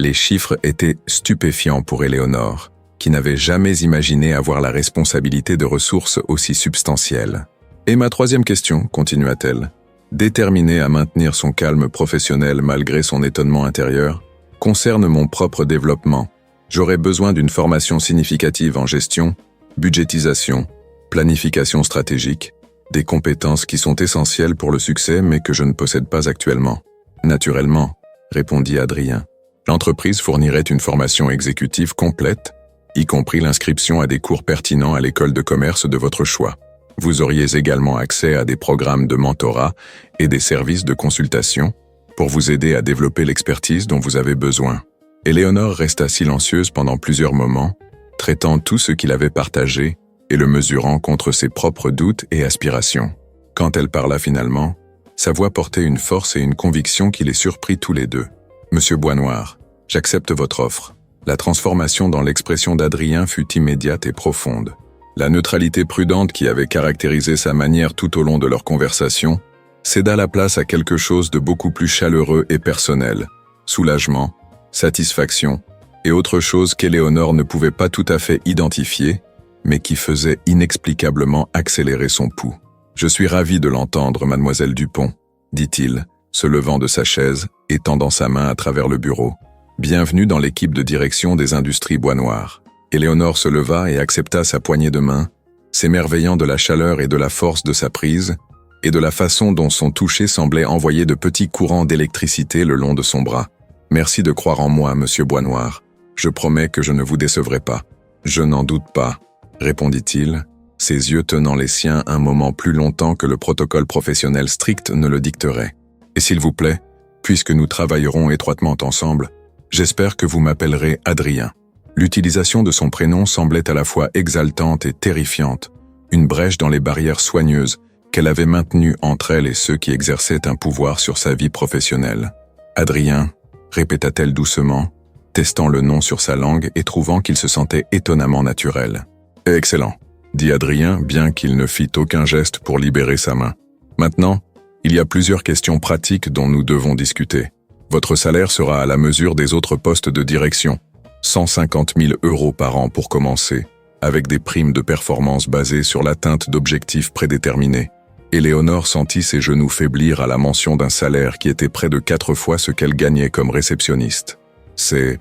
Les chiffres étaient stupéfiants pour Éléonore, qui n'avait jamais imaginé avoir la responsabilité de ressources aussi substantielles. Et ma troisième question, continua-t-elle, déterminée à maintenir son calme professionnel malgré son étonnement intérieur, concerne mon propre développement. J'aurais besoin d'une formation significative en gestion, budgétisation, planification stratégique, des compétences qui sont essentielles pour le succès mais que je ne possède pas actuellement. Naturellement, répondit Adrien. L'entreprise fournirait une formation exécutive complète, y compris l'inscription à des cours pertinents à l'école de commerce de votre choix. Vous auriez également accès à des programmes de mentorat et des services de consultation pour vous aider à développer l'expertise dont vous avez besoin. Éléonore resta silencieuse pendant plusieurs moments, traitant tout ce qu'il avait partagé et le mesurant contre ses propres doutes et aspirations. Quand elle parla finalement, sa voix portait une force et une conviction qui les surprit tous les deux. « Monsieur Boisnoir, j'accepte votre offre. » La transformation dans l'expression d'Adrien fut immédiate et profonde. La neutralité prudente qui avait caractérisé sa manière tout au long de leur conversation céda la place à quelque chose de beaucoup plus chaleureux et personnel, soulagement, satisfaction et autre chose qu'Éléonore ne pouvait pas tout à fait identifier, mais qui faisait inexplicablement accélérer son pouls. « Je suis ravi de l'entendre, mademoiselle Dupont, » dit-il, se levant de sa chaise et tendant sa main à travers le bureau. « Bienvenue dans l'équipe de direction des industries Boisnoir. » Éléonore se leva et accepta sa poignée de main, s'émerveillant de la chaleur et de la force de sa prise, et de la façon dont son toucher semblait envoyer de petits courants d'électricité le long de son bras. « Merci de croire en moi, monsieur Boisnoir. Je promets que je ne vous décevrai pas. »« Je n'en doute pas, » répondit-il, ses yeux tenant les siens un moment plus longtemps que le protocole professionnel strict ne le dicterait. « Et s'il vous plaît, puisque nous travaillerons étroitement ensemble, j'espère que vous m'appellerez Adrien. » L'utilisation de son prénom semblait à la fois exaltante et terrifiante, une brèche dans les barrières soigneuses qu'elle avait maintenues entre elle et ceux qui exerçaient un pouvoir sur sa vie professionnelle. « Adrien », répéta-t-elle doucement, testant le nom sur sa langue et trouvant qu'il se sentait étonnamment naturel. « Excellent », dit Adrien, bien qu'il ne fît aucun geste pour libérer sa main. « Maintenant, il y a plusieurs questions pratiques dont nous devons discuter. Votre salaire sera à la mesure des autres postes de direction. 150 000 € par an pour commencer, avec des primes de performance basées sur l'atteinte d'objectifs prédéterminés. » Éléonore sentit ses genoux faiblir à la mention d'un salaire qui était près de 4 fois ce qu'elle gagnait comme réceptionniste. « C'est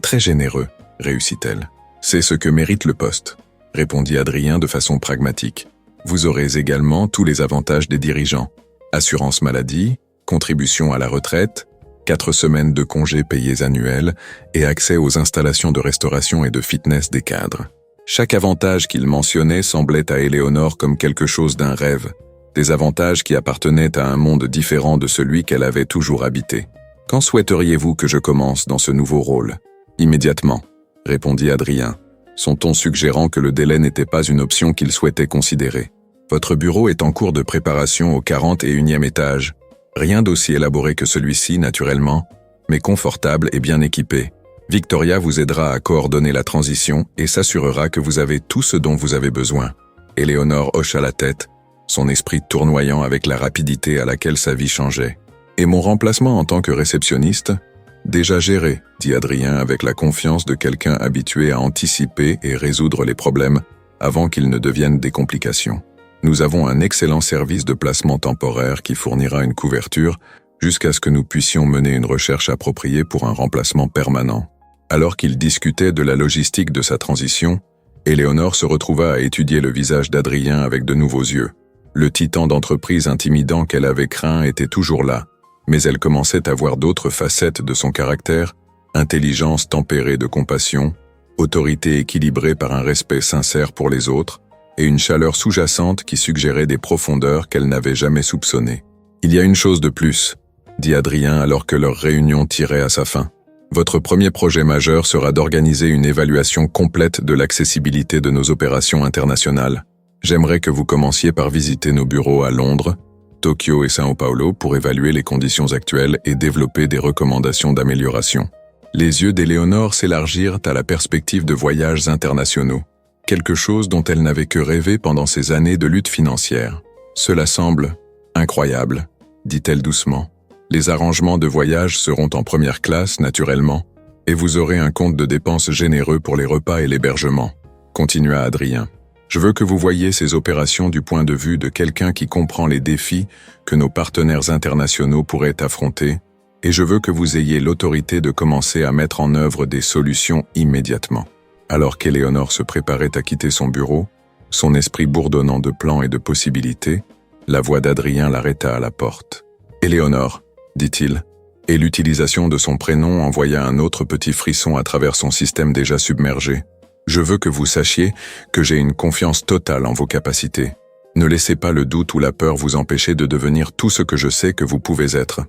très généreux, » réussit-elle. « C'est ce que mérite le poste, » répondit Adrien de façon pragmatique. « Vous aurez également tous les avantages des dirigeants. Assurance maladie, contribution à la retraite, 4 semaines de congés payés annuels et accès aux installations de restauration et de fitness des cadres. » Chaque avantage qu'il mentionnait semblait à Éléonore comme quelque chose d'un rêve, des avantages qui appartenaient à un monde différent de celui qu'elle avait toujours habité. « Quand souhaiteriez-vous que je commence dans ce nouveau rôle ?»« Immédiatement, » répondit Adrien, son ton suggérant que le délai n'était pas une option qu'il souhaitait considérer. « Votre bureau est en cours de préparation au 41e étage. Rien d'aussi élaboré que celui-ci, naturellement, mais confortable et bien équipé. Victoria vous aidera à coordonner la transition et s'assurera que vous avez tout ce dont vous avez besoin. » Éléonore hocha la tête, son esprit tournoyant avec la rapidité à laquelle sa vie changeait. « Et mon remplacement en tant que réceptionniste ? » « Déjà géré, » dit Adrien avec la confiance de quelqu'un habitué à anticiper et résoudre les problèmes avant qu'ils ne deviennent des complications. « Nous avons un excellent service de placement temporaire qui fournira une couverture jusqu'à ce que nous puissions mener une recherche appropriée pour un remplacement permanent. » Alors qu'ils discutaient de la logistique de sa transition, Éléonore se retrouva à étudier le visage d'Adrien avec de nouveaux yeux. Le titan d'entreprise intimidant qu'elle avait craint était toujours là, mais elle commençait à voir d'autres facettes de son caractère, intelligence tempérée de compassion, autorité équilibrée par un respect sincère pour les autres, et une chaleur sous-jacente qui suggérait des profondeurs qu'elle n'avait jamais soupçonnées. « Il y a une chose de plus, » dit Adrien alors que leur réunion tirait à sa fin. « Votre premier projet majeur sera d'organiser une évaluation complète de l'accessibilité de nos opérations internationales. J'aimerais que vous commenciez par visiter nos bureaux à Londres, Tokyo et São Paulo pour évaluer les conditions actuelles et développer des recommandations d'amélioration. » Les yeux d'Éléonore s'élargirent à la perspective de voyages internationaux, quelque chose dont elle n'avait que rêvé pendant ses années de lutte financière. « Cela semble incroyable, » dit-elle doucement. « Les arrangements de voyage seront en première classe, naturellement, Et vous aurez un compte de dépenses généreux pour les repas et l'hébergement, continua Adrien. Je veux que vous voyiez ces opérations du point de vue de quelqu'un qui comprend les défis que nos partenaires internationaux pourraient affronter, et je veux que vous ayez l'autorité de commencer à mettre en œuvre des solutions immédiatement. Alors qu'Éléonore se préparait à quitter son bureau, son esprit bourdonnant de plans et de possibilités, la voix d'Adrien l'arrêta à la porte. « Éléonore, dit-il, et l'utilisation de son prénom envoya un autre petit frisson à travers son système déjà submergé. Je veux que vous sachiez que j'ai une confiance totale en vos capacités. Ne laissez pas le doute ou la peur vous empêcher de devenir tout ce que je sais que vous pouvez être. »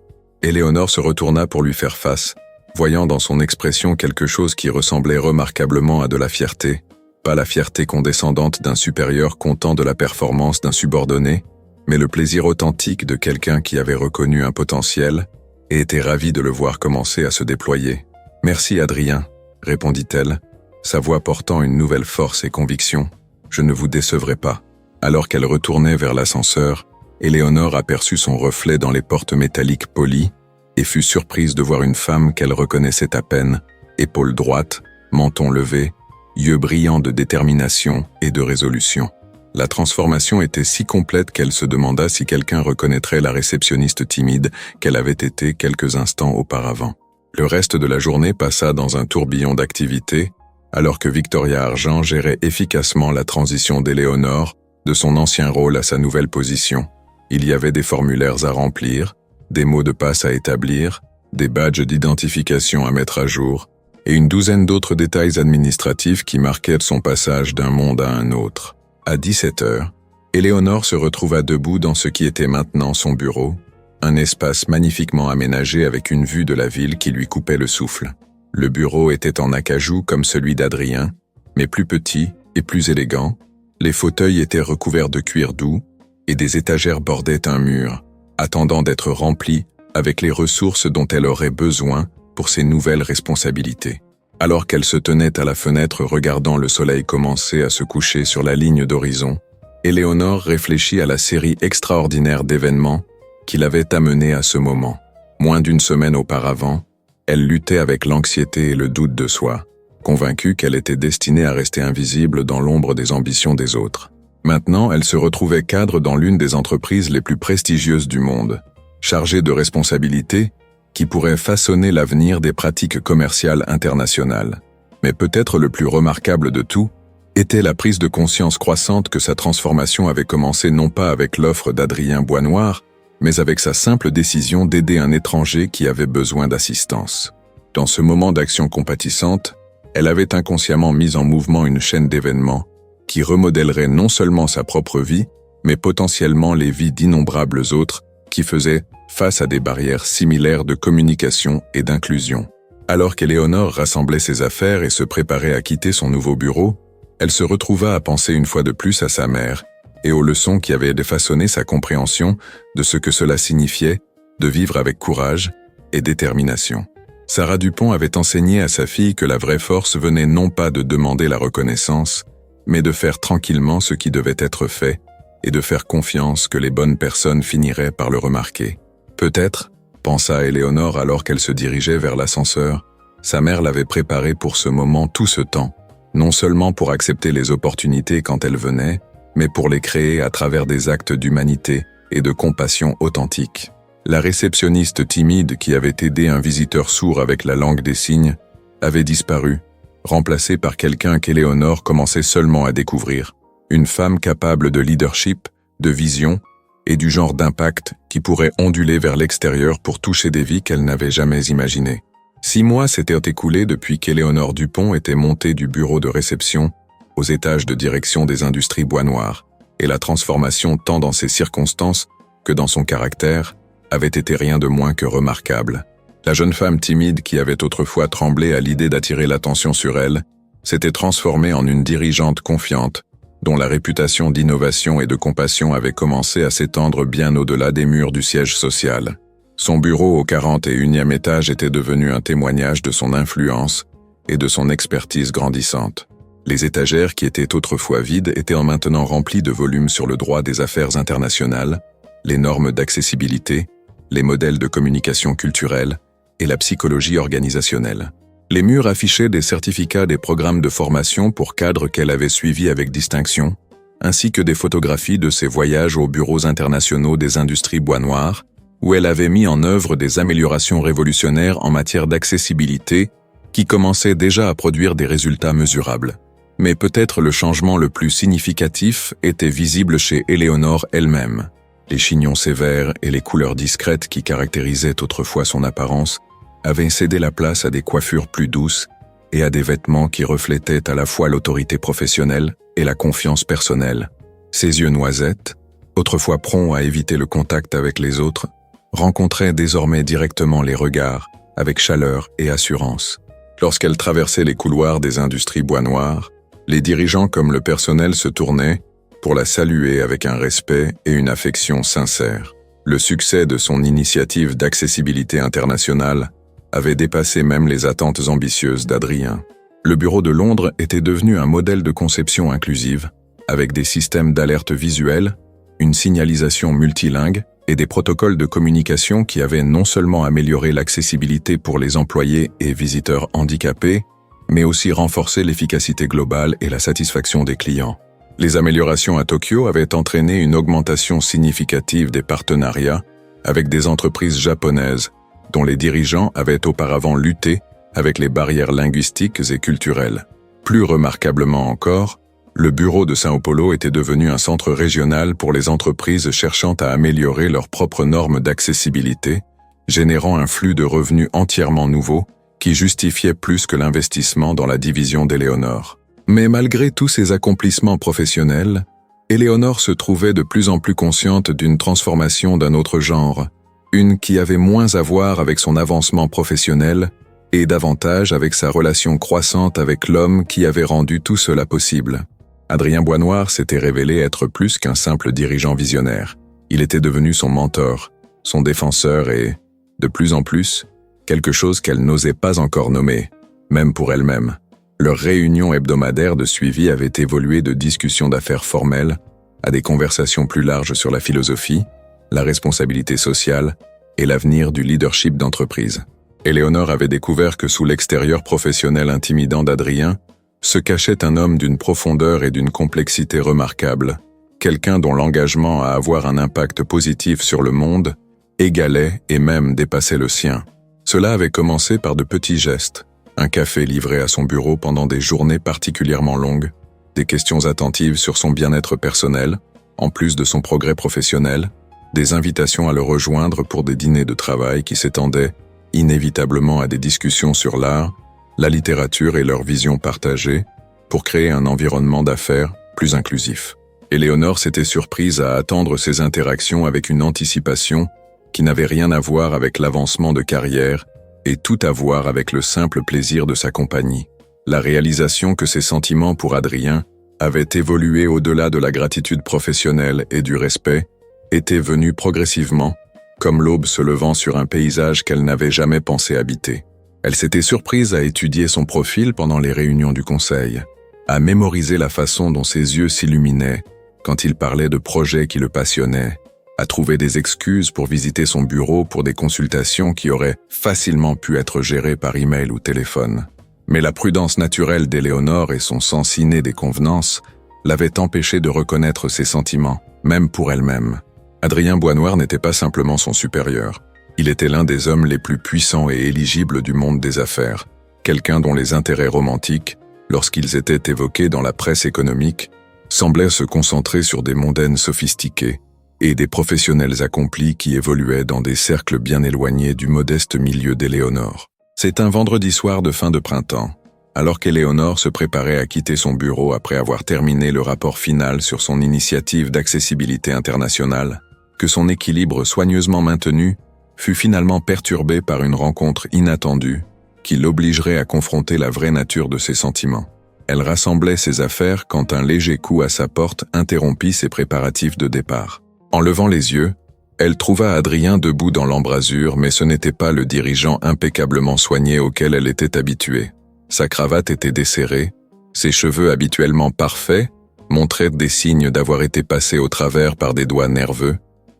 Éléonore se retourna pour lui faire face, voyant dans son expression quelque chose qui ressemblait remarquablement à de la fierté, pas la fierté condescendante d'un supérieur content de la performance d'un subordonné, mais le plaisir authentique de quelqu'un qui avait reconnu un potentiel et était ravi de le voir commencer à se déployer. « Merci Adrien, répondit-elle, sa voix portant une nouvelle force et conviction. Je ne vous décevrai pas. Alors qu'elle retournait vers l'ascenseur, Éléonore aperçut son reflet dans les portes métalliques polies et fut surprise de voir une femme qu'elle reconnaissait à peine, épaules droites, menton levé, yeux brillants de détermination et de résolution. La transformation était si complète qu'elle se demanda si quelqu'un reconnaîtrait la réceptionniste timide qu'elle avait été quelques instants auparavant. Le reste de la journée passa dans un tourbillon d'activités, alors que Victoria Argent gérait efficacement la transition d'Éléonore de son ancien rôle à sa nouvelle position. Il y avait des formulaires à remplir, des mots de passe à établir, des badges d'identification à mettre à jour, et une douzaine d'autres détails administratifs qui marquaient son passage d'un monde à un autre. À 17h, Éléonore se retrouva debout dans ce qui était maintenant son bureau, un espace magnifiquement aménagé avec une vue de la ville qui lui coupait le souffle. Le bureau était en acajou comme celui d'Adrien, mais plus petit et plus élégant. Les fauteuils étaient recouverts de cuir doux et des étagères bordaient un mur, attendant d'être remplis avec les ressources dont elle aurait besoin pour ses nouvelles responsabilités. Alors qu'elle se tenait à la fenêtre regardant le soleil commencer à se coucher sur la ligne d'horizon, Éléonore réfléchit à la série extraordinaire d'événements qui l'avaient amenée à ce moment. Moins d'une semaine auparavant, elle luttait avec l'anxiété et le doute de soi, convaincue qu'elle était destinée à rester invisible dans l'ombre des ambitions des autres. Maintenant, elle se retrouvait cadre dans l'une des entreprises les plus prestigieuses du monde, chargée de responsabilités qui pourraient façonner l'avenir des pratiques commerciales internationales. Mais peut-être le plus remarquable de tout était la prise de conscience croissante que sa transformation avait commencé non pas avec l'offre d'Adrien Boisnoir, mais avec sa simple décision d'aider un étranger qui avait besoin d'assistance. Dans ce moment d'action compatissante, elle avait inconsciemment mis en mouvement une chaîne d'événements qui remodèlerait non seulement sa propre vie, mais potentiellement les vies d'innombrables autres qui faisaient face à des barrières similaires de communication et d'inclusion. Alors qu'Éléonore rassemblait ses affaires et se préparait à quitter son nouveau bureau, elle se retrouva à penser une fois de plus à sa mère et aux leçons qui avaient défaçonné sa compréhension de ce que cela signifiait de vivre avec courage et détermination. Sarah Dupont avait enseigné à sa fille que la vraie force venait non pas de demander la reconnaissance, mais de faire tranquillement ce qui devait être fait et de faire confiance que les bonnes personnes finiraient par le remarquer. Peut-être, pensa Éléonore alors qu'elle se dirigeait vers l'ascenseur, sa mère l'avait préparée pour ce moment tout ce temps, non seulement pour accepter les opportunités quand elles venaient, mais pour les créer à travers des actes d'humanité et de compassion authentique. La réceptionniste timide qui avait aidé un visiteur sourd avec la langue des signes avait disparu, remplacée par quelqu'un qu'Éléonore commençait seulement à découvrir, une femme capable de leadership, de vision et du genre d'impact qui pourrait onduler vers l'extérieur pour toucher des vies qu'elle n'avait jamais imaginées. 6 mois s'étaient écoulés depuis qu'Éléonore Dupont était montée du bureau de réception aux étages de direction des industries Boisnoir, et la transformation tant dans ses circonstances que dans son caractère avait été rien de moins que remarquable. La jeune femme timide qui avait autrefois tremblé à l'idée d'attirer l'attention sur elle s'était transformée en une dirigeante confiante, dont la réputation d'innovation et de compassion avait commencé à s'étendre bien au-delà des murs du siège social. Son bureau au 41e étage était devenu un témoignage de son influence et de son expertise grandissante. Les étagères qui étaient autrefois vides étaient maintenant remplies de volumes sur le droit des affaires internationales, les normes d'accessibilité, les modèles de communication culturelle et la psychologie organisationnelle. Les murs affichaient des certificats des programmes de formation pour cadres qu'elle avait suivis avec distinction, ainsi que des photographies de ses voyages aux bureaux internationaux des industries bois noirs, où elle avait mis en œuvre des améliorations révolutionnaires en matière d'accessibilité qui commençaient déjà à produire des résultats mesurables. Mais peut-être le changement le plus significatif était visible chez Éléonore elle-même. Les chignons sévères et les couleurs discrètes qui caractérisaient autrefois son apparence avaient cédé la place à des coiffures plus douces et à des vêtements qui reflétaient à la fois l'autorité professionnelle et la confiance personnelle. Ses yeux noisettes, autrefois prompts à éviter le contact avec les autres, rencontraient désormais directement les regards, avec chaleur et assurance. Lorsqu'elle traversait les couloirs des industries bois noirs, les dirigeants comme le personnel se tournaient pour la saluer avec un respect et une affection sincères. Le succès de son initiative d'accessibilité internationale avait dépassé même les attentes ambitieuses d'Adrien. Le bureau de Londres était devenu un modèle de conception inclusive, avec des systèmes d'alerte visuelle, une signalisation multilingue et des protocoles de communication qui avaient non seulement amélioré l'accessibilité pour les employés et visiteurs handicapés, mais aussi renforcé l'efficacité globale et la satisfaction des clients. Les améliorations à Tokyo avaient entraîné une augmentation significative des partenariats avec des entreprises japonaises dont les dirigeants avaient auparavant lutté avec les barrières linguistiques et culturelles. Plus remarquablement encore, le bureau de São Paulo était devenu un centre régional pour les entreprises cherchant à améliorer leurs propres normes d'accessibilité, générant un flux de revenus entièrement nouveau qui justifiait plus que l'investissement dans la division d'Éléonore. Mais malgré tous ces accomplissements professionnels, Éléonore se trouvait de plus en plus consciente d'une transformation d'un autre genre, une qui avait moins à voir avec son avancement professionnel et davantage avec sa relation croissante avec l'homme qui avait rendu tout cela possible. Adrien Boisnoir s'était révélé être plus qu'un simple dirigeant visionnaire. Il était devenu son mentor, son défenseur et, de plus en plus, quelque chose qu'elle n'osait pas encore nommer, même pour elle-même. Leurs réunions hebdomadaires de suivi avaient évolué de discussions d'affaires formelles à des conversations plus larges sur la philosophie, la responsabilité sociale et l'avenir du leadership d'entreprise. Éléonore avait découvert que sous l'extérieur professionnel intimidant d'Adrien se cachait un homme d'une profondeur et d'une complexité remarquables, quelqu'un dont l'engagement à avoir un impact positif sur le monde égalait et même dépassait le sien. Cela avait commencé par de petits gestes, un café livré à son bureau pendant des journées particulièrement longues, des questions attentives sur son bien-être personnel, en plus de son progrès professionnel, des invitations à le rejoindre pour des dîners de travail qui s'étendaient inévitablement à des discussions sur l'art, la littérature et leur vision partagée, pour créer un environnement d'affaires plus inclusif. Éléonore s'était surprise à attendre ces interactions avec une anticipation qui n'avait rien à voir avec l'avancement de carrière et tout à voir avec le simple plaisir de sa compagnie. La réalisation que ses sentiments pour Adrien avaient évolué au-delà de la gratitude professionnelle et du respect était venue progressivement, comme l'aube se levant sur un paysage qu'elle n'avait jamais pensé habiter. Elle s'était surprise à étudier son profil pendant les réunions du conseil, à mémoriser la façon dont ses yeux s'illuminaient quand il parlait de projets qui le passionnaient, à trouver des excuses pour visiter son bureau pour des consultations qui auraient facilement pu être gérées par email ou téléphone. Mais la prudence naturelle d'Éléonore et son sens inné des convenances l'avaient empêché de reconnaître ses sentiments, même pour elle-même. Adrien Boisnoir n'était pas simplement son supérieur. Il était l'un des hommes les plus puissants et éligibles du monde des affaires, quelqu'un dont les intérêts romantiques, lorsqu'ils étaient évoqués dans la presse économique, semblaient se concentrer sur des mondaines sophistiquées et des professionnels accomplis qui évoluaient dans des cercles bien éloignés du modeste milieu d'Éléonore. C'est un vendredi soir de fin de printemps, alors qu'Éléonore se préparait à quitter son bureau après avoir terminé le rapport final sur son initiative d'accessibilité internationale, que son équilibre soigneusement maintenu fut finalement perturbé par une rencontre inattendue qui l'obligerait à confronter la vraie nature de ses sentiments. Elle rassemblait ses affaires quand un léger coup à sa porte interrompit ses préparatifs de départ. En levant les yeux, elle trouva Adrien debout dans l'embrasure, mais ce n'était pas le dirigeant impeccablement soigné auquel elle était habituée. Sa cravate était desserrée, ses cheveux habituellement parfaits montraient des signes d'avoir été passés au travers par des doigts nerveux,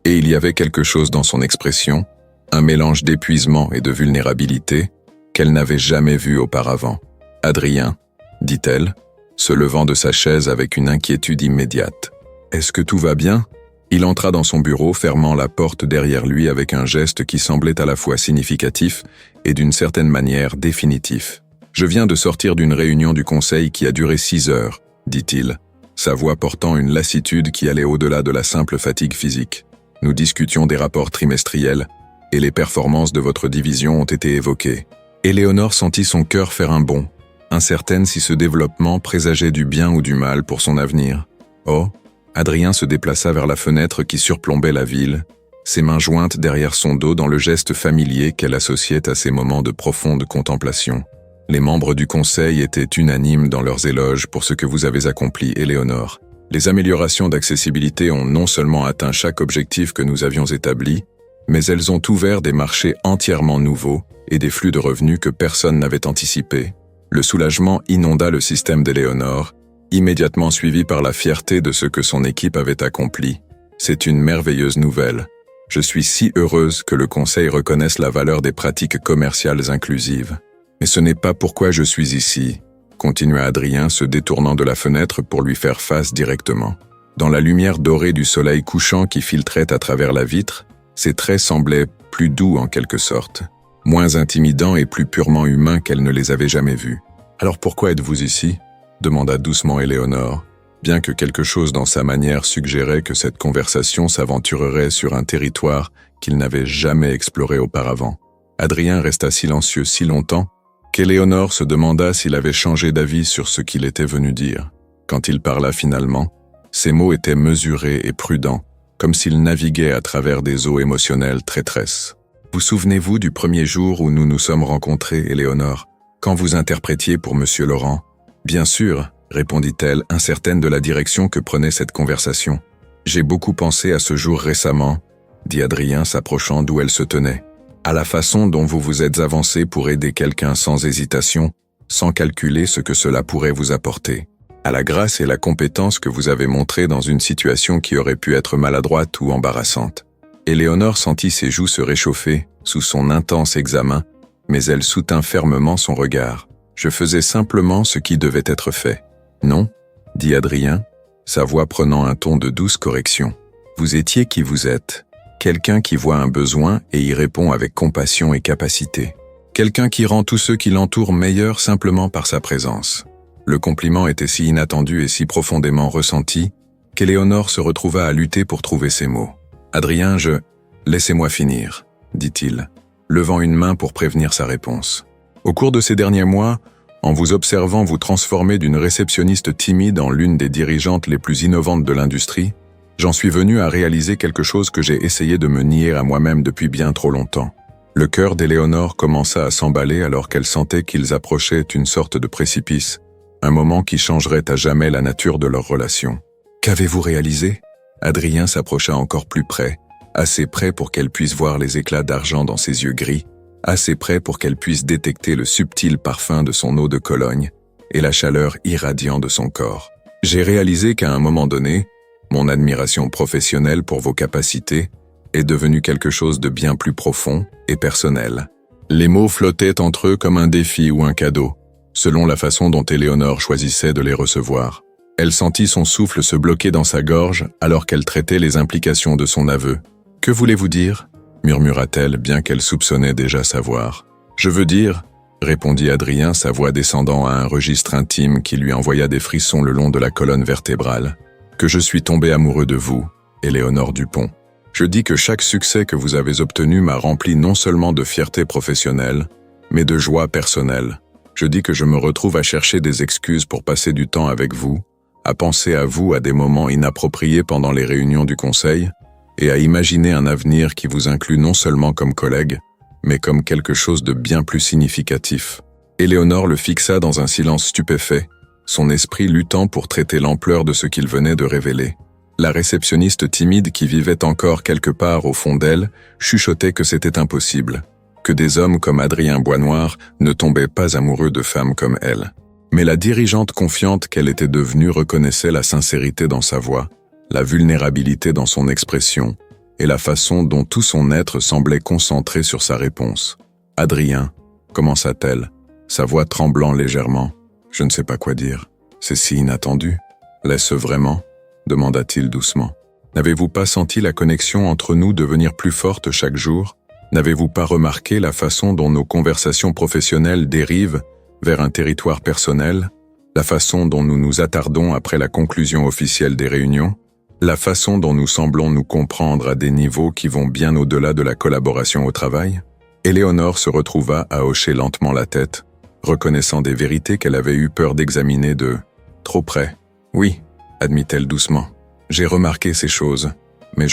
et il y avait quelque chose dans son expression, un mélange d'épuisement et de vulnérabilité, qu'elle n'avait jamais vu auparavant. « Adrien » dit-elle, se levant de sa chaise avec une inquiétude immédiate. « Est-ce que tout va bien ?» Il entra dans son bureau, fermant la porte derrière lui avec un geste qui semblait à la fois significatif et d'une certaine manière définitif. « Je viens de sortir d'une réunion du conseil qui a duré 6 heures, dit-il, sa voix portant une lassitude qui allait au-delà de la simple fatigue physique. Nous discutions des rapports trimestriels et les performances de votre division ont été évoquées. Éléonore sentit son cœur faire un bond, incertaine si ce développement présageait du bien ou du mal pour son avenir. Oh, Adrien se déplaça vers la fenêtre qui surplombait la ville, ses mains jointes derrière son dos dans le geste familier qu'elle associait à ces moments de profonde contemplation. Les membres du conseil étaient unanimes dans leurs éloges pour ce que vous avez accompli, Éléonore. Les améliorations d'accessibilité ont non seulement atteint chaque objectif que nous avions établi, mais elles ont ouvert des marchés entièrement nouveaux et des flux de revenus que personne n'avait anticipés. Le soulagement inonda le système d'Éléonore, immédiatement suivi par la fierté de ce que son équipe avait accompli. C'est une merveilleuse nouvelle. Je suis si heureuse que le conseil reconnaisse la valeur des pratiques commerciales inclusives. Mais ce n'est pas pourquoi je suis ici, continua Adrien se détournant de la fenêtre pour lui faire face directement. Dans la lumière dorée du soleil couchant qui filtrait à travers la vitre, ses traits semblaient plus doux en quelque sorte, moins intimidants et plus purement humains qu'elle ne les avait jamais vus. « Alors pourquoi êtes-vous ici ?» demanda doucement Éléonore, bien que quelque chose dans sa manière suggérait que cette conversation s'aventurerait sur un territoire qu'il n'avait jamais exploré auparavant. Adrien resta silencieux si longtemps qu'Éléonore se demanda s'il avait changé d'avis sur ce qu'il était venu dire. Quand il parla finalement, ses mots étaient mesurés et prudents, comme s'il naviguait à travers des eaux émotionnelles traîtresses. « Vous souvenez-vous du premier jour où nous nous sommes rencontrés, Éléonore, quand vous interprétiez pour Monsieur Laurent ?»« Bien sûr, » répondit-elle, incertaine de la direction que prenait cette conversation. « J'ai beaucoup pensé à ce jour récemment, » dit Adrien s'approchant d'où elle se tenait. « À la façon dont vous vous êtes avancé pour aider quelqu'un sans hésitation, sans calculer ce que cela pourrait vous apporter. À la grâce et la compétence que vous avez montrées dans une situation qui aurait pu être maladroite ou embarrassante. » Éléonore sentit ses joues se réchauffer sous son intense examen, mais elle soutint fermement son regard. « Je faisais simplement ce qui devait être fait. »« Non » dit Adrien, sa voix prenant un ton de douce correction. « Vous étiez qui vous êtes. Quelqu'un qui voit un besoin et y répond avec compassion et capacité. Quelqu'un qui rend tous ceux qui l'entourent meilleurs simplement par sa présence. » Le compliment était si inattendu et si profondément ressenti qu'Éléonore se retrouva à lutter pour trouver ses mots. « Adrien, Laissez-moi finir, » dit-il, levant une main pour prévenir sa réponse. « Au cours de ces derniers mois, en vous observant vous transformer d'une réceptionniste timide en l'une des dirigeantes les plus innovantes de l'industrie, j'en suis venu à réaliser quelque chose que j'ai essayé de me nier à moi-même depuis bien trop longtemps. » Le cœur d'Éléonore commença à s'emballer alors qu'elle sentait qu'ils approchaient une sorte de précipice, un moment qui changerait à jamais la nature de leur relation. « Qu'avez-vous réalisé ?» Adrien s'approcha encore plus près, assez près pour qu'elle puisse voir les éclats d'argent dans ses yeux gris, assez près pour qu'elle puisse détecter le subtil parfum de son eau de Cologne et la chaleur irradiante de son corps. « J'ai réalisé qu'à un moment donné, mon admiration professionnelle pour vos capacités est devenue quelque chose de bien plus profond et personnel. » Les mots flottaient entre eux comme un défi ou un cadeau, selon la façon dont Éléonore choisissait de les recevoir. Elle sentit son souffle se bloquer dans sa gorge alors qu'elle traitait les implications de son aveu. « Que voulez-vous dire ?» murmura-t-elle, bien qu'elle soupçonnait déjà savoir. « Je veux dire, » répondit Adrien, sa voix descendant à un registre intime qui lui envoya des frissons le long de la colonne vertébrale, « que je suis tombé amoureux de vous, Éléonore Dupont. Je dis que chaque succès que vous avez obtenu m'a rempli non seulement de fierté professionnelle, mais de joie personnelle. Je dis que je me retrouve à chercher des excuses pour passer du temps avec vous, à penser à vous à des moments inappropriés pendant les réunions du conseil, et à imaginer un avenir qui vous inclut non seulement comme collègue, mais comme quelque chose de bien plus significatif. » Éléonore le fixa dans un silence stupéfait, son esprit luttant pour traiter l'ampleur de ce qu'il venait de révéler. La réceptionniste timide qui vivait encore quelque part au fond d'elle chuchotait que c'était impossible, que des hommes comme Adrien Boisnoir ne tombaient pas amoureux de femmes comme elle. Mais la dirigeante confiante qu'elle était devenue reconnaissait la sincérité dans sa voix, la vulnérabilité dans son expression et la façon dont tout son être semblait concentré sur sa réponse. « Adrien, commença-t-elle, sa voix tremblant légèrement. Je ne sais pas quoi dire. C'est si inattendu. L'est-ce vraiment? Demanda-t-il doucement. N'avez-vous pas senti la connexion entre nous devenir plus forte chaque jour? N'avez-vous pas remarqué la façon dont nos conversations professionnelles dérivent vers un territoire personnel? La façon dont nous nous attardons après la conclusion officielle des réunions? La façon dont nous semblons nous comprendre à des niveaux qui vont bien au-delà de la collaboration au travail? Éléonore se retrouva à hocher lentement la tête, reconnaissant des vérités qu'elle avait eu peur d'examiner de trop près. Oui, admit-elle doucement. J'ai remarqué ces choses, mais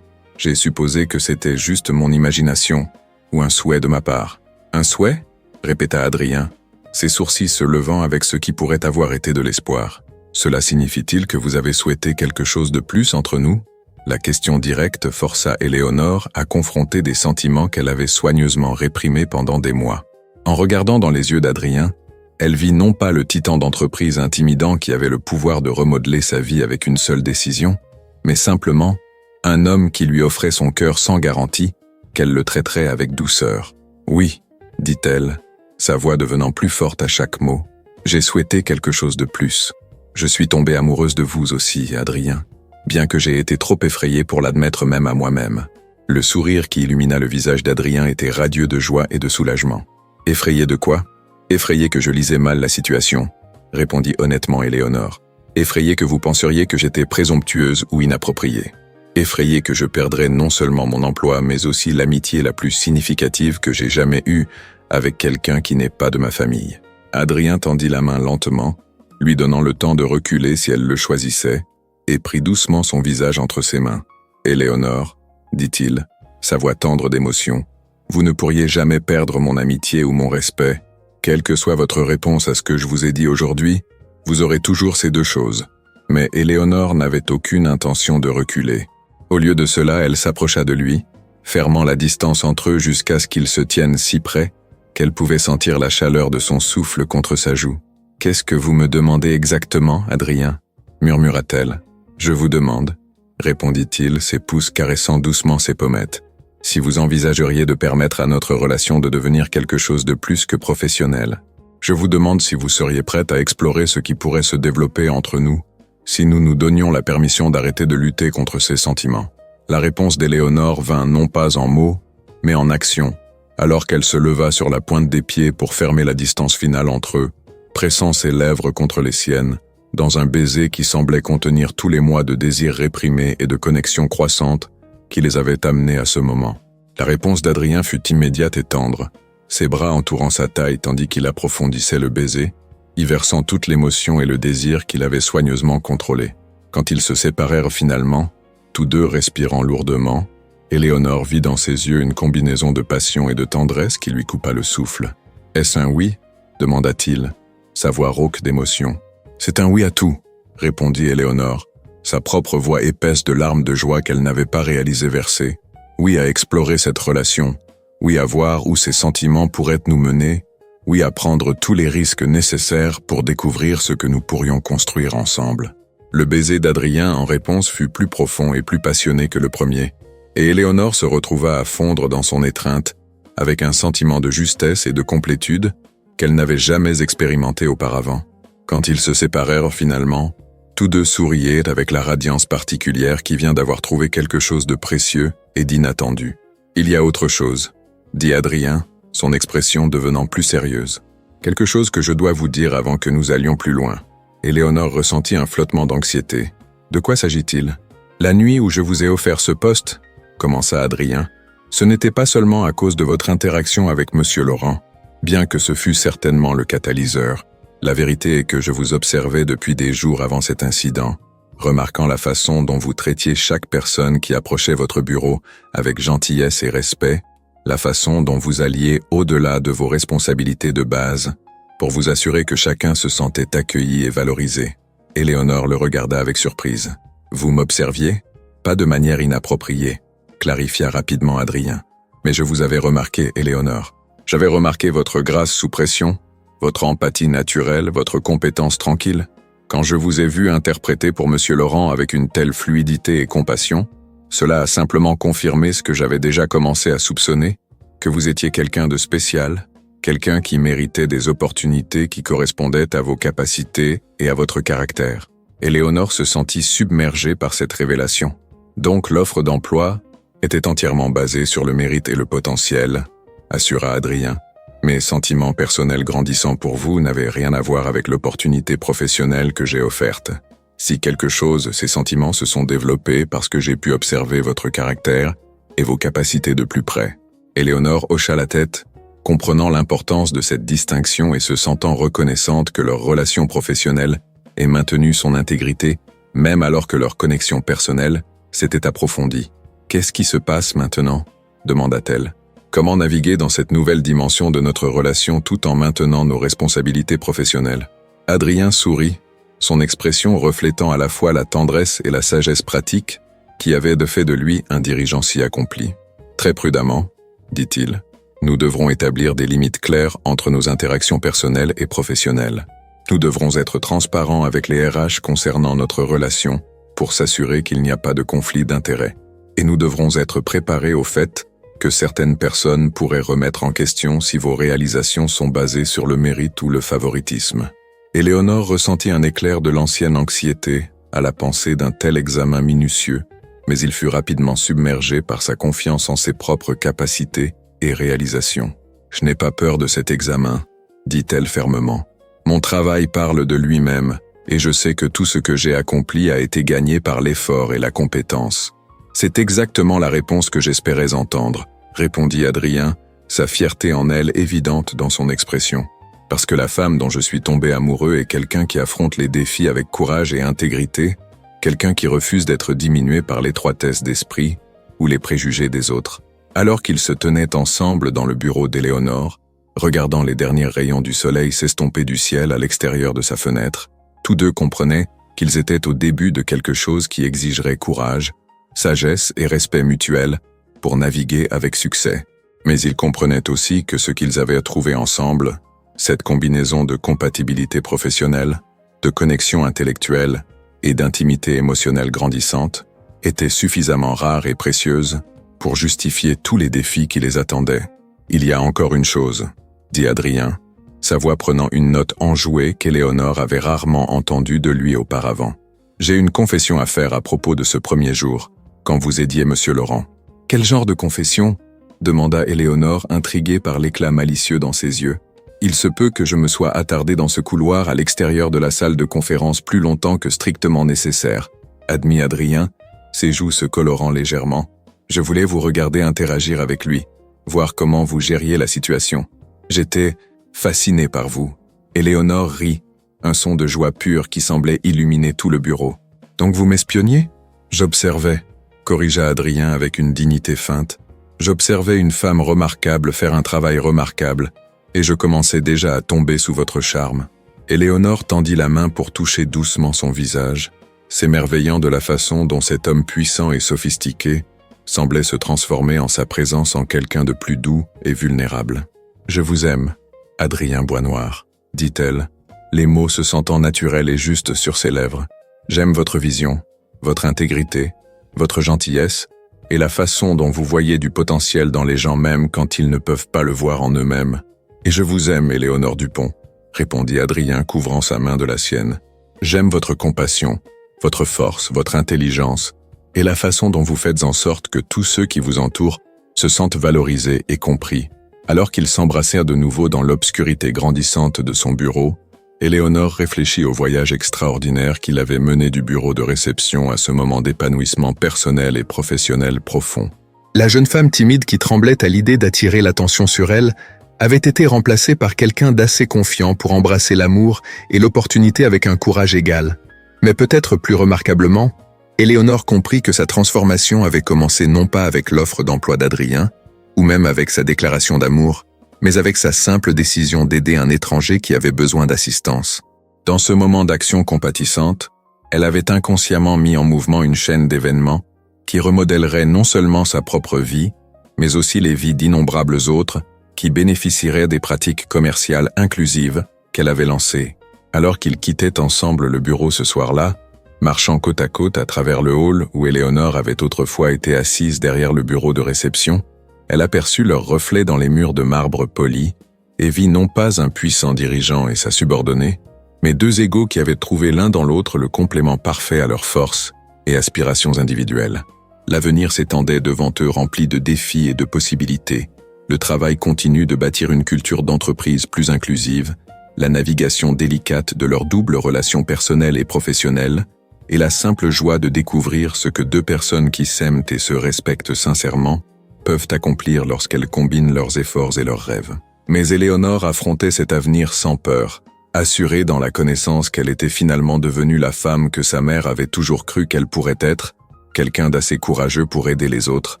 j'ai supposé que c'était juste mon imagination ou un souhait de ma part. Un souhait? Répéta Adrien, ses sourcils se levant avec ce qui pourrait avoir été de l'espoir. Cela signifie-t-il que vous avez souhaité quelque chose de plus entre nous? La question directe força Éléonore à confronter des sentiments qu'elle avait soigneusement réprimés pendant des mois. En regardant dans les yeux d'Adrien, elle vit non pas le titan d'entreprise intimidant qui avait le pouvoir de remodeler sa vie avec une seule décision, mais simplement un homme qui lui offrait son cœur sans garantie, qu'elle le traiterait avec douceur. Oui, dit-elle, sa voix devenant plus forte à chaque mot, j'ai souhaité quelque chose de plus. Je suis tombée amoureuse de vous aussi, Adrien, bien que j'ai été trop effrayée pour l'admettre même à moi-même. Le sourire qui illumina le visage d'Adrien était radieux de joie et de soulagement. Effrayée de quoi? Effrayée que je lisais mal la situation, répondit honnêtement Éléonore. Effrayée que vous penseriez que j'étais présomptueuse ou inappropriée. Effrayée que je perdrais non seulement mon emploi, mais aussi l'amitié la plus significative que j'ai jamais eue avec quelqu'un qui n'est pas de ma famille. Adrien tendit la main lentement, lui donnant le temps de reculer si elle le choisissait, et prit doucement son visage entre ses mains. « Éléonore, dit-il, sa voix tendre d'émotion, vous ne pourriez jamais perdre mon amitié ou mon respect. Quelle que soit votre réponse à ce que je vous ai dit aujourd'hui, vous aurez toujours ces deux choses. » Mais Éléonore n'avait aucune intention de reculer. Au lieu de cela, elle s'approcha de lui, fermant la distance entre eux jusqu'à ce qu'ils se tiennent si près qu'elle pouvait sentir la chaleur de son souffle contre sa joue. « Qu'est-ce que vous me demandez exactement, Adrien ?» murmura-t-elle. « Je vous demande, » répondit-il, ses pouces caressant doucement ses pommettes, « si vous envisageriez de permettre à notre relation de devenir quelque chose de plus que professionnel. Je vous demande si vous seriez prête à explorer ce qui pourrait se développer entre nous, si nous nous donnions la permission d'arrêter de lutter contre ces sentiments. » La réponse d'Éléonore vint non pas en mots, mais en action, alors qu'elle se leva sur la pointe des pieds pour fermer la distance finale entre eux, pressant ses lèvres contre les siennes, dans un baiser qui semblait contenir tous les mois de désir réprimé et de connexion croissante qui les avaient amenés à ce moment. La réponse d'Adrien fut immédiate et tendre, ses bras entourant sa taille tandis qu'il approfondissait le baiser, y versant toute l'émotion et le désir qu'il avait soigneusement contrôlés. Quand ils se séparèrent finalement, tous deux respirant lourdement, Éléonore vit dans ses yeux une combinaison de passion et de tendresse qui lui coupa le souffle. « Est-ce un oui ?» demanda-t-il, sa voix rauque d'émotion. « C'est un oui à tout », répondit Éléonore, sa propre voix épaisse de larmes de joie qu'elle n'avait pas réalisé verser. « Oui à explorer cette relation, oui à voir où ces sentiments pourraient nous mener, oui à prendre tous les risques nécessaires pour découvrir ce que nous pourrions construire ensemble. » Le baiser d'Adrien en réponse fut plus profond et plus passionné que le premier, et Éléonore se retrouva à fondre dans son étreinte, avec un sentiment de justesse et de complétude qu'elle n'avait jamais expérimenté auparavant. Quand ils se séparèrent finalement, tous deux souriaient avec la radiance particulière qui vient d'avoir trouvé quelque chose de précieux et d'inattendu. « Il y a autre chose, » dit Adrien, son expression devenant plus sérieuse. « Quelque chose que je dois vous dire avant que nous allions plus loin. » Éléonore ressentit un flottement d'anxiété. « De quoi s'agit-il ?»« La nuit où je vous ai offert ce poste, » commença Adrien, « ce n'était pas seulement à cause de votre interaction avec Monsieur Laurent, bien que ce fût certainement le catalyseur. La vérité est que je vous observais depuis des jours avant cet incident, remarquant la façon dont vous traitiez chaque personne qui approchait votre bureau avec gentillesse et respect, la façon dont vous alliez au-delà de vos responsabilités de base, pour vous assurer que chacun se sentait accueilli et valorisé. » Éléonore le regarda avec surprise. « Vous m'observiez? Pas de manière inappropriée, » clarifia rapidement Adrien. « Mais je vous avais remarqué, Éléonore. J'avais remarqué votre grâce sous pression, votre empathie naturelle, votre compétence tranquille. Quand je vous ai vu interpréter pour Monsieur Laurent avec une telle fluidité et compassion, cela a simplement confirmé ce que j'avais déjà commencé à soupçonner, que vous étiez quelqu'un de spécial, quelqu'un qui méritait des opportunités qui correspondaient à vos capacités et à votre caractère. Éléonore se sentit submergée par cette révélation. Donc l'offre d'emploi était entièrement basée sur le mérite et le potentiel, assura Adrien. Mes sentiments personnels grandissants pour vous n'avaient rien à voir avec l'opportunité professionnelle que j'ai offerte. Si quelque chose, ces sentiments se sont développés parce que j'ai pu observer votre caractère et vos capacités de plus près. Éléonore hocha la tête, comprenant l'importance de cette distinction et se sentant reconnaissante que leur relation professionnelle ait maintenu son intégrité, même alors que leur connexion personnelle s'était approfondie. « Qu'est-ce qui se passe maintenant ?» demanda-t-elle. « Comment naviguer dans cette nouvelle dimension de notre relation tout en maintenant nos responsabilités professionnelles ?» Adrien sourit, son expression reflétant à la fois la tendresse et la sagesse pratique qui avait de fait de lui un dirigeant si accompli. « Très prudemment, dit-il, nous devrons établir des limites claires entre nos interactions personnelles et professionnelles. Nous devrons être transparents avec les RH concernant notre relation pour s'assurer qu'il n'y a pas de conflit d'intérêts. Et nous devrons être préparés au fait que certaines personnes pourraient remettre en question si vos réalisations sont basées sur le mérite ou le favoritisme. » Éléonore ressentit un éclair de l'ancienne anxiété à la pensée d'un tel examen minutieux, mais il fut rapidement submergé par sa confiance en ses propres capacités et réalisations. « Je n'ai pas peur de cet examen, » dit-elle fermement. « Mon travail parle de lui-même, et je sais que tout ce que j'ai accompli a été gagné par l'effort et la compétence. » « C'est exactement la réponse que j'espérais entendre, » répondit Adrien, sa fierté en elle évidente dans son expression. « Parce que la femme dont je suis tombé amoureux est quelqu'un qui affronte les défis avec courage et intégrité, quelqu'un qui refuse d'être diminué par l'étroitesse d'esprit ou les préjugés des autres. » Alors qu'ils se tenaient ensemble dans le bureau d'Éléonore, regardant les derniers rayons du soleil s'estomper du ciel à l'extérieur de sa fenêtre, tous deux comprenaient qu'ils étaient au début de quelque chose qui exigerait courage, sagesse et respect mutuel pour naviguer avec succès. Mais ils comprenaient aussi que ce qu'ils avaient trouvé ensemble, cette combinaison de compatibilité professionnelle, de connexion intellectuelle et d'intimité émotionnelle grandissante, était suffisamment rare et précieuse pour justifier tous les défis qui les attendaient. « Il y a encore une chose, » dit Adrien, sa voix prenant une note enjouée qu'Éléonore avait rarement entendue de lui auparavant. « J'ai une confession à faire à propos de ce premier jour, quand vous aidiez Monsieur Laurent. »« Quel genre de confession ?» demanda Éléonore, intriguée par l'éclat malicieux dans ses yeux. « Il se peut que je me sois attardé dans ce couloir à l'extérieur de la salle de conférence plus longtemps que strictement nécessaire, » admit Adrien, ses joues se colorant légèrement. « Je voulais vous regarder interagir avec lui, voir comment vous gériez la situation. J'étais fasciné par vous. » Éléonore rit, un son de joie pure qui semblait illuminer tout le bureau. « Donc vous m'espionniez » ? « J'observais, » corrigea Adrien avec une dignité feinte. « J'observais une femme remarquable faire un travail remarquable, et je commençais déjà à tomber sous votre charme. » Éléonore tendit la main pour toucher doucement son visage, s'émerveillant de la façon dont cet homme puissant et sophistiqué semblait se transformer en sa présence en quelqu'un de plus doux et vulnérable. « Je vous aime, Adrien Boisnoir, » dit-elle, les mots se sentant naturels et justes sur ses lèvres. « J'aime votre vision, votre intégrité, votre gentillesse et la façon dont vous voyez du potentiel dans les gens même quand ils ne peuvent pas le voir en eux-mêmes. Et je vous aime, Éléonore Dupont, » répondit Adrien couvrant sa main de la sienne. « J'aime votre compassion, votre force, votre intelligence et la façon dont vous faites en sorte que tous ceux qui vous entourent se sentent valorisés et compris. » Alors qu'ils s'embrassèrent de nouveau dans l'obscurité grandissante de son bureau, Éléonore réfléchit au voyage extraordinaire qu'il avait mené du bureau de réception à ce moment d'épanouissement personnel et professionnel profond. La jeune femme timide qui tremblait à l'idée d'attirer l'attention sur elle avait été remplacée par quelqu'un d'assez confiant pour embrasser l'amour et l'opportunité avec un courage égal. Mais peut-être plus remarquablement, Éléonore comprit que sa transformation avait commencé non pas avec l'offre d'emploi d'Adrien, ou même avec sa déclaration d'amour, mais avec sa simple décision d'aider un étranger qui avait besoin d'assistance. Dans ce moment d'action compatissante, elle avait inconsciemment mis en mouvement une chaîne d'événements qui remodèlerait non seulement sa propre vie, mais aussi les vies d'innombrables autres qui bénéficieraient des pratiques commerciales inclusives qu'elle avait lancées. Alors qu'ils quittaient ensemble le bureau ce soir-là, marchant côte à côte à travers le hall où Éléonore avait autrefois été assise derrière le bureau de réception, elle aperçut leur reflet dans les murs de marbre poli et vit non pas un puissant dirigeant et sa subordonnée, mais deux égaux qui avaient trouvé l'un dans l'autre le complément parfait à leurs forces et aspirations individuelles. L'avenir s'étendait devant eux rempli de défis et de possibilités, le travail continu de bâtir une culture d'entreprise plus inclusive, la navigation délicate de leurs doubles relations personnelles et professionnelles, et la simple joie de découvrir ce que deux personnes qui s'aiment et se respectent sincèrement peuvent accomplir lorsqu'elles combinent leurs efforts et leurs rêves. Mais Éléonore affrontait cet avenir sans peur, assurée dans la connaissance qu'elle était finalement devenue la femme que sa mère avait toujours cru qu'elle pourrait être, quelqu'un d'assez courageux pour aider les autres,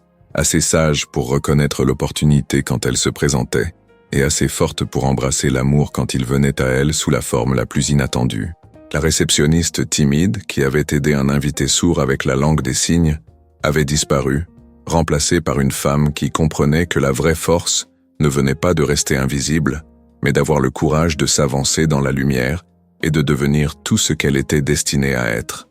assez sage pour reconnaître l'opportunité quand elle se présentait, et assez forte pour embrasser l'amour quand il venait à elle sous la forme la plus inattendue. La réceptionniste timide, qui avait aidé un invité sourd avec la langue des signes, avait disparu, remplacée par une femme qui comprenait que la vraie force ne venait pas de rester invisible, mais d'avoir le courage de s'avancer dans la lumière et de devenir tout ce qu'elle était destinée à être.